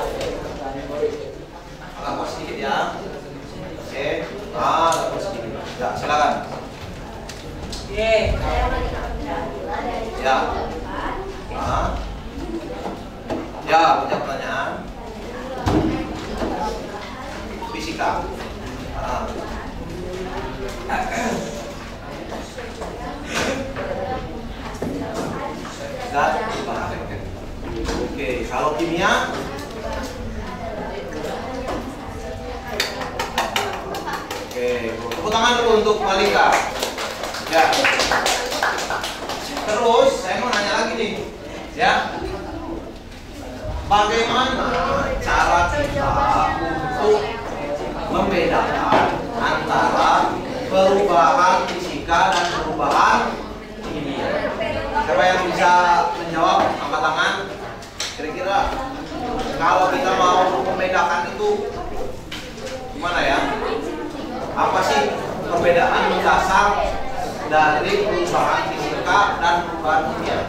Agak bos sedikit ya. Oke. Agak bos sedikit. Ya, silakan. Ya. Ya, punya pertanyaan. Fisika. Oke, kalau kimia? Oke, tepuk tangan dulu untuk Malika. Ya. Terus saya mau nanya lagi nih, ya. Bagaimana cara kita untuk membedakan antara perubahan fisika dan perubahan kimia? Siapa yang bisa menjawab? Angkat tangan. Kira-kira kalau kita mau membedakan itu gimana ya? Apa sih perbedaan mendasar dari perubahan fisika dan perubahan kimia?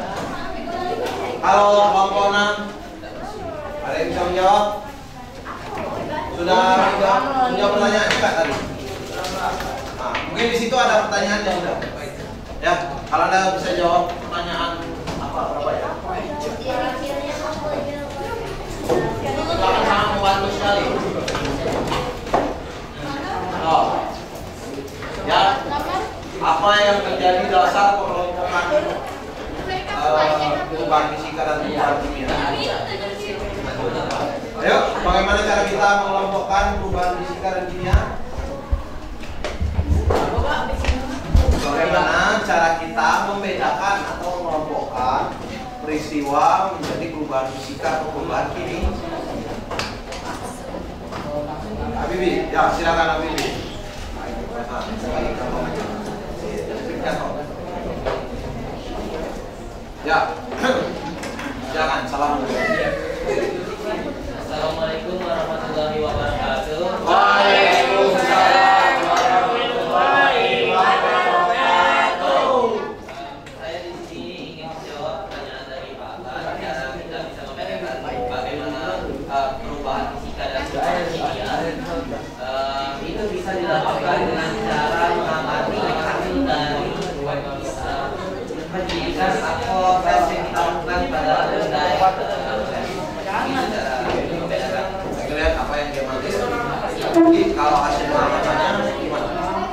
Kalau kelompok 6 ada yang bisa menjawab? Sudah pertanyaan juga tadi? Nah, mungkin di situ ada pertanyaan yang udah. Ya, kalau Anda bisa jawab pertanyaan berapa ya? Silakan, sangat membantu sekali. Oh. Ya, apa yang menjadi dasar pengelompokan perubahan fisika dan perubahan kimia? Ayo, bagaimana cara kita mengelompokkan perubahan fisika dan kimia? Bagaimana cara kita membedakan atau mengelompokkan peristiwa menjadi perubahan fisika atau perubahan kimia? Habibi, ya silakan Habibi. Ya, silakan. Salam. Assalamualaikum warahmatullahi wabarakatuh. Waalaikumsalam warahmatullahi wabarakatuh. Saya di sini ingin menjawab pertanyaan dari Pak Alan, cara kita bisa membedakan bagaimana perubahan fisika dan perubahan kimia. Itu bisa dilakukan dengan cara mengamati hasil dari pendidikan atau tes yang kita lakukan pada benda. Lihat apa yang dia mati. Jadi kalau hasil pengamatannya gimana?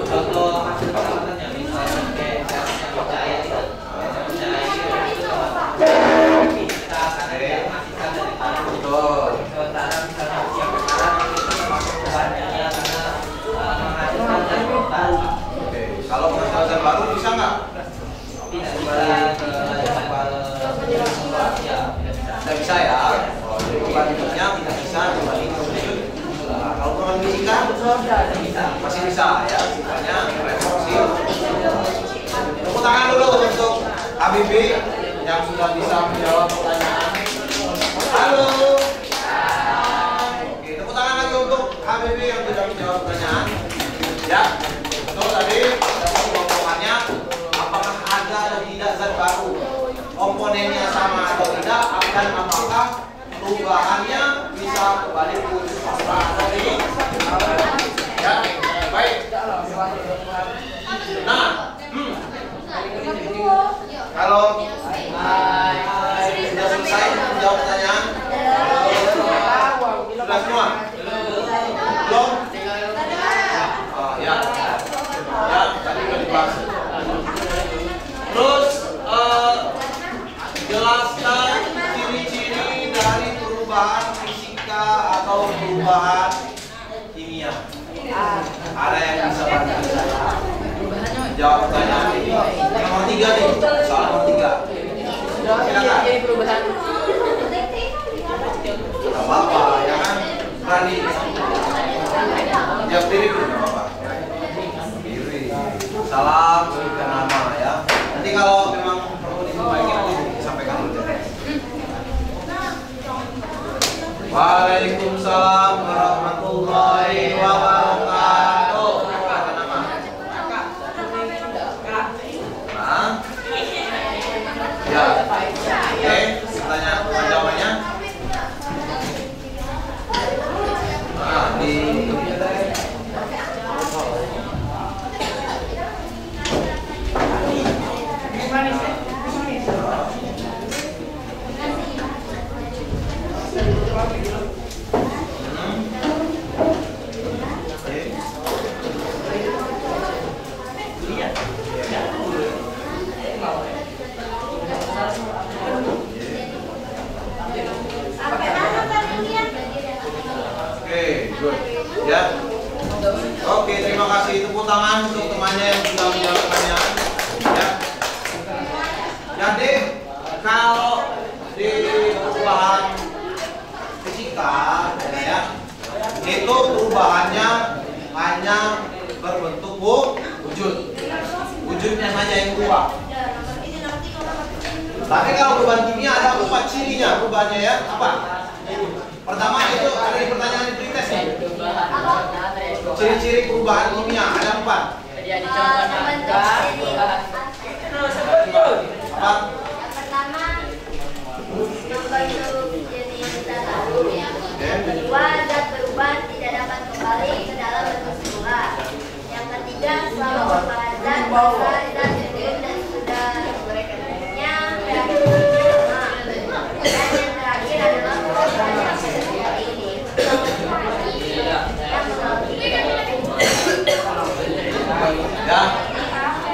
Contoh hasil pengamatannya misalnya kayak percaya tidak percaya kita akan masihkan dari baru. Betul. Sementara misalnya usia pacaran itu termasuk bahannya karena menghasilkan dari baru. Oke. Kalau menghasilkan baru bisa nggak? Tidak bisa ya. Tidak bisa ya. Jadi perubahan kimia tidak bisa kembali ke wujud. Kalau perubahan fisika masih bisa ya. Sifatnya reaksi. Tepuk tangan dulu untuk Habibi yang sudah bisa menjawab pertanyaan. Halo. Oke, tepuk tangan lagi untuk Habibi yang sudah menjawab pertanyaan. Ya, betul tadi kelompokannya apakah ada atau tidak zat baru, komponennya sama atau tidak, dan apakah perubahannya bisa kembali ke wujud asal tadi. Ya, menjawab pertanyaan ini. Nomor 3 nih, soal nomor 3. Silakan. Jadi perubahan. Gak apa-apa, ya kan? Berani. Jawab diri dulu, gak apa-apa. Diri. Salam, berikan nama ya. Nanti kalau memang perlu diperbaiki nanti disampaikan dulu. Waalaikumsalam warahmatullahi wabarakatuh. Berikan nama. Nah. Ya. Oke, pertanyaan jawabannya. Nah, di ya. Oke, terima kasih. Tepuk tangan untuk temannya yang sudah menjawab pertanyaan. Ya. Jadi kalau di perubahan fisika, ya, itu perubahannya hanya berbentuk wujud. Wujudnya saja yang berubah. Tapi kalau perubahan kimia ada 4 cirinya perubahannya ya. Apa? Pertama itu ada di pertanyaan di tes nih. Ciri-ciri perubahan kimia ada 4. Jadi contohnya gas, perubahan. Apa? Yang pertama membentuk jenis satu. Yang kedua zat berubah tidak dapat kembali ke dalam bentuk semula. Yang ketiga selalu merupakan zat besar dan umum dan sudah berikutnya berakhir sama. Dan yang terakhir adalah perubahan yang seperti ini. Ya.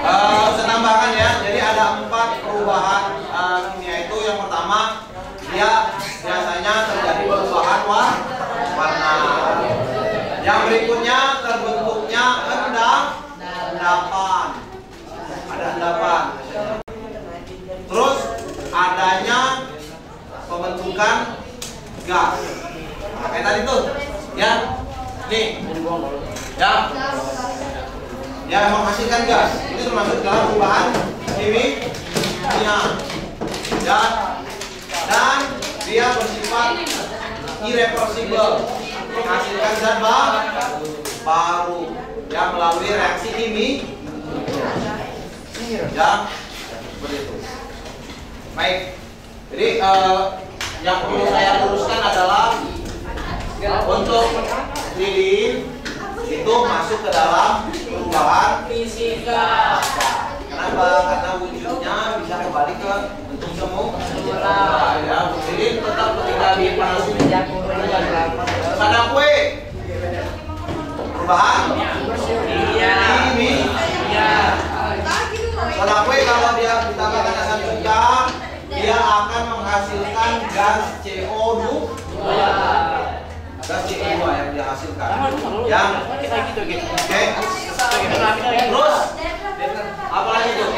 Saya tambahkan ya. Jadi ada 4 perubahan kimia itu. Yang pertama, dia biasanya terjadi perubahan warna. Yang berikutnya terbentuknya endapan. Ada endapan. Terus adanya pembentukan gas. Nah, kayak tadi tuh, ya. Nih. Ya. Ya, menghasilkan gas. Ini termasuk dalam perubahan kimia. Ya. Dan dia bersifat irreversible. Menghasilkan zat baru yang melalui reaksi kimia. Ya. Seperti itu. Baik. Jadi yang perlu saya luruskan adalah untuk lilin itu masuk ke dalam perubahan Fisika. Kenapa? Karena wujudnya bisa kembali ke bentuk semula. Ya, lilin tetap ketika dipanasi pada kue perubahan kimia. Pada kue kalau dia ditambahkan asam cuka, dia akan menghasilkan gas CO2. Gas CO2 yang dihasilkan. Yang oke. Terus apa lagi tuh?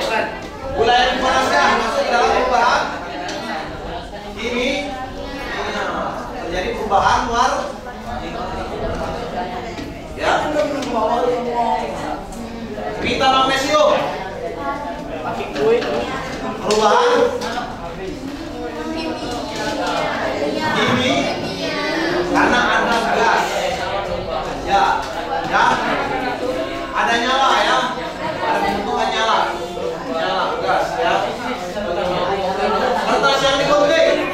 Gula yang dipanaskan masuk ke dalam perubahan kimia. Terjadi perubahan warna. Ya. Beta magnesium. Perubahan kimia. Karena ada gas, ya, ada nyala ya, ada pembentukan nyala gas ya. Kertas yang digunting,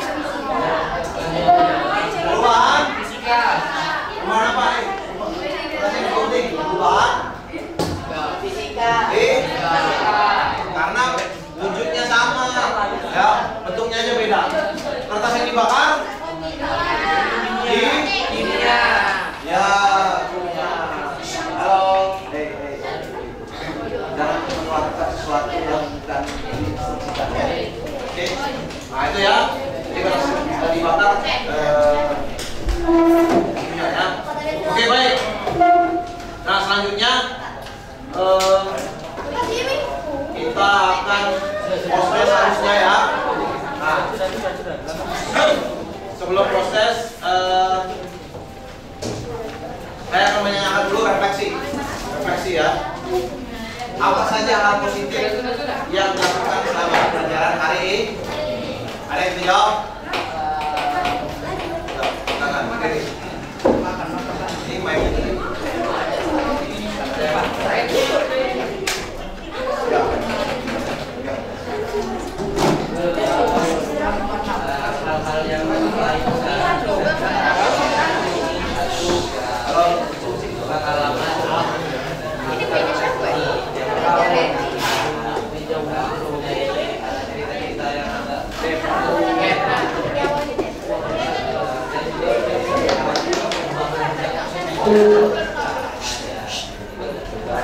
perubahan fisika, perubahan apa nih? Kertas yang digunting, perubahan fisika, karena wujudnya sama, ya, bentuknya aja beda. Kertas yang dibakar kimia. Ya. Halo. Jangan mengeluarkan sesuatu yang bukan instruksikan ya. Oke. Nah itu ya. Jadi kalau sudah dibakar kimia ya. Oke baik. Nah selanjutnya kita akan proses harusnya ya. Nah, sebelum proses saya akan menanyakan dulu refleksi ya. Apa saja hal positif yang dilakukan selama pembelajaran hari ini? Ada yang jawab? Ini main ini. Hal-hal yang lain pengalaman cerita yang ada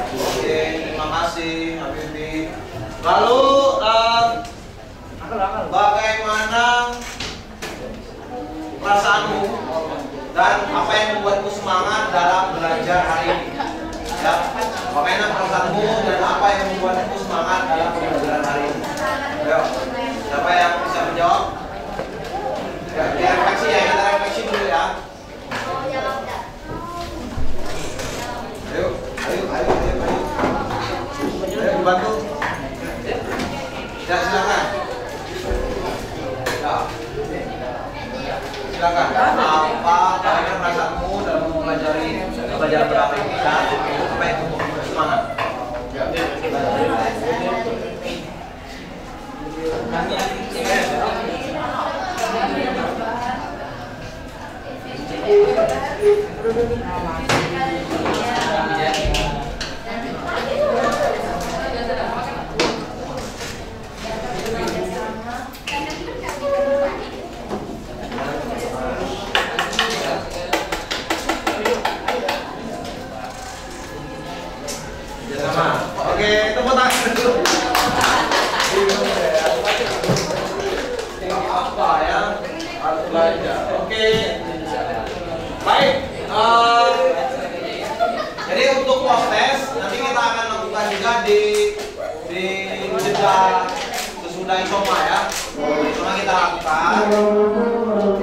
Oke, terima kasih Habibie. Lalu bagaimana perasaanmu dan apa yang membuatmu semangat dalam belajar hari ini? Ya, bagaimana perasaanmu dan apa yang membuatmu semangat dalam pembelajaran hari ini? Ayo, siapa yang bisa menjawab? Ya, refleksi ya, kita refleksi dulu ya. Ayo, dibantu. Ya, silakan. Ya. Silakan. Apa bagaimana perasaanmu dalam mempelajari pelajaran berapa ini dan apa yang membuatmu semangat? Oke, tepuk tangan dulu. Apa ya? Harus belajar. Oke. Baik. Jadi untuk proses nanti kita akan lakukan juga di jeda sesudah isoma ya. Isoma kita lakukan.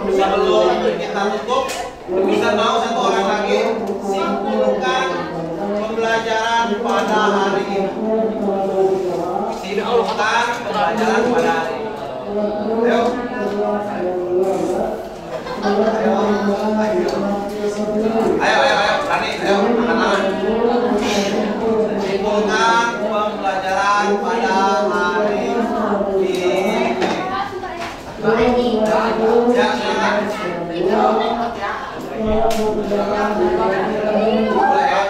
Sebelum kita tutup, bisa mau satu orang lagi simpulkan pembelajaran pada hari ini. Simpulkan pembelajaran pada hari ini. Ayo. Ayo, berani, ayo, angkat tangan. Simpulkan pembelajaran pada hari ini. Ya, silakan. Boleh ya.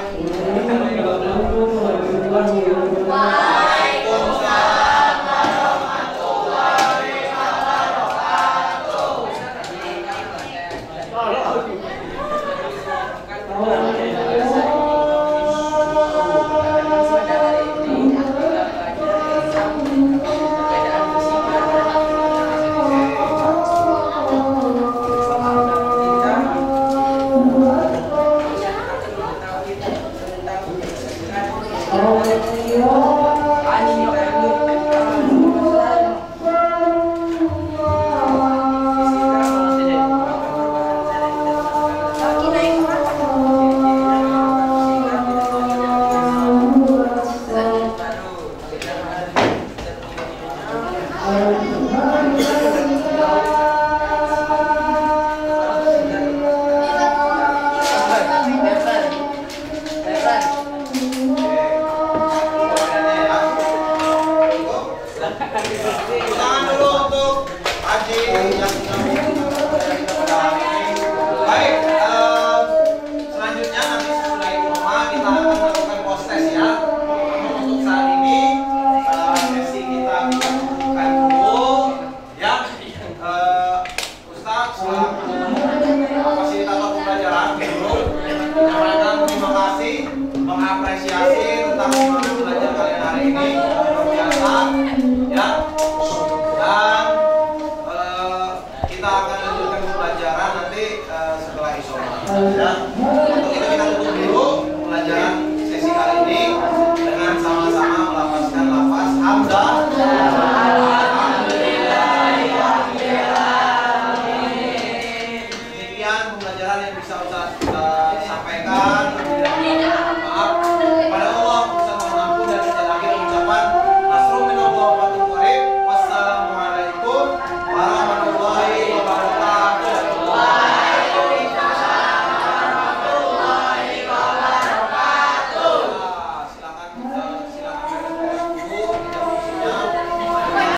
Tangan dulu untuk Haji yang sudah mengikuti pada hari ini. Baik, selanjutnya nanti sesudah Isoma kita akan melakukan proses ya. Namun untuk saat ini sesi kita bukan dulu ya. Ustaz selaku fasilitator pembelajaran dulu menyampaikan terima kasih, mengapresiasi tentang semangat belajar kalian hari ini.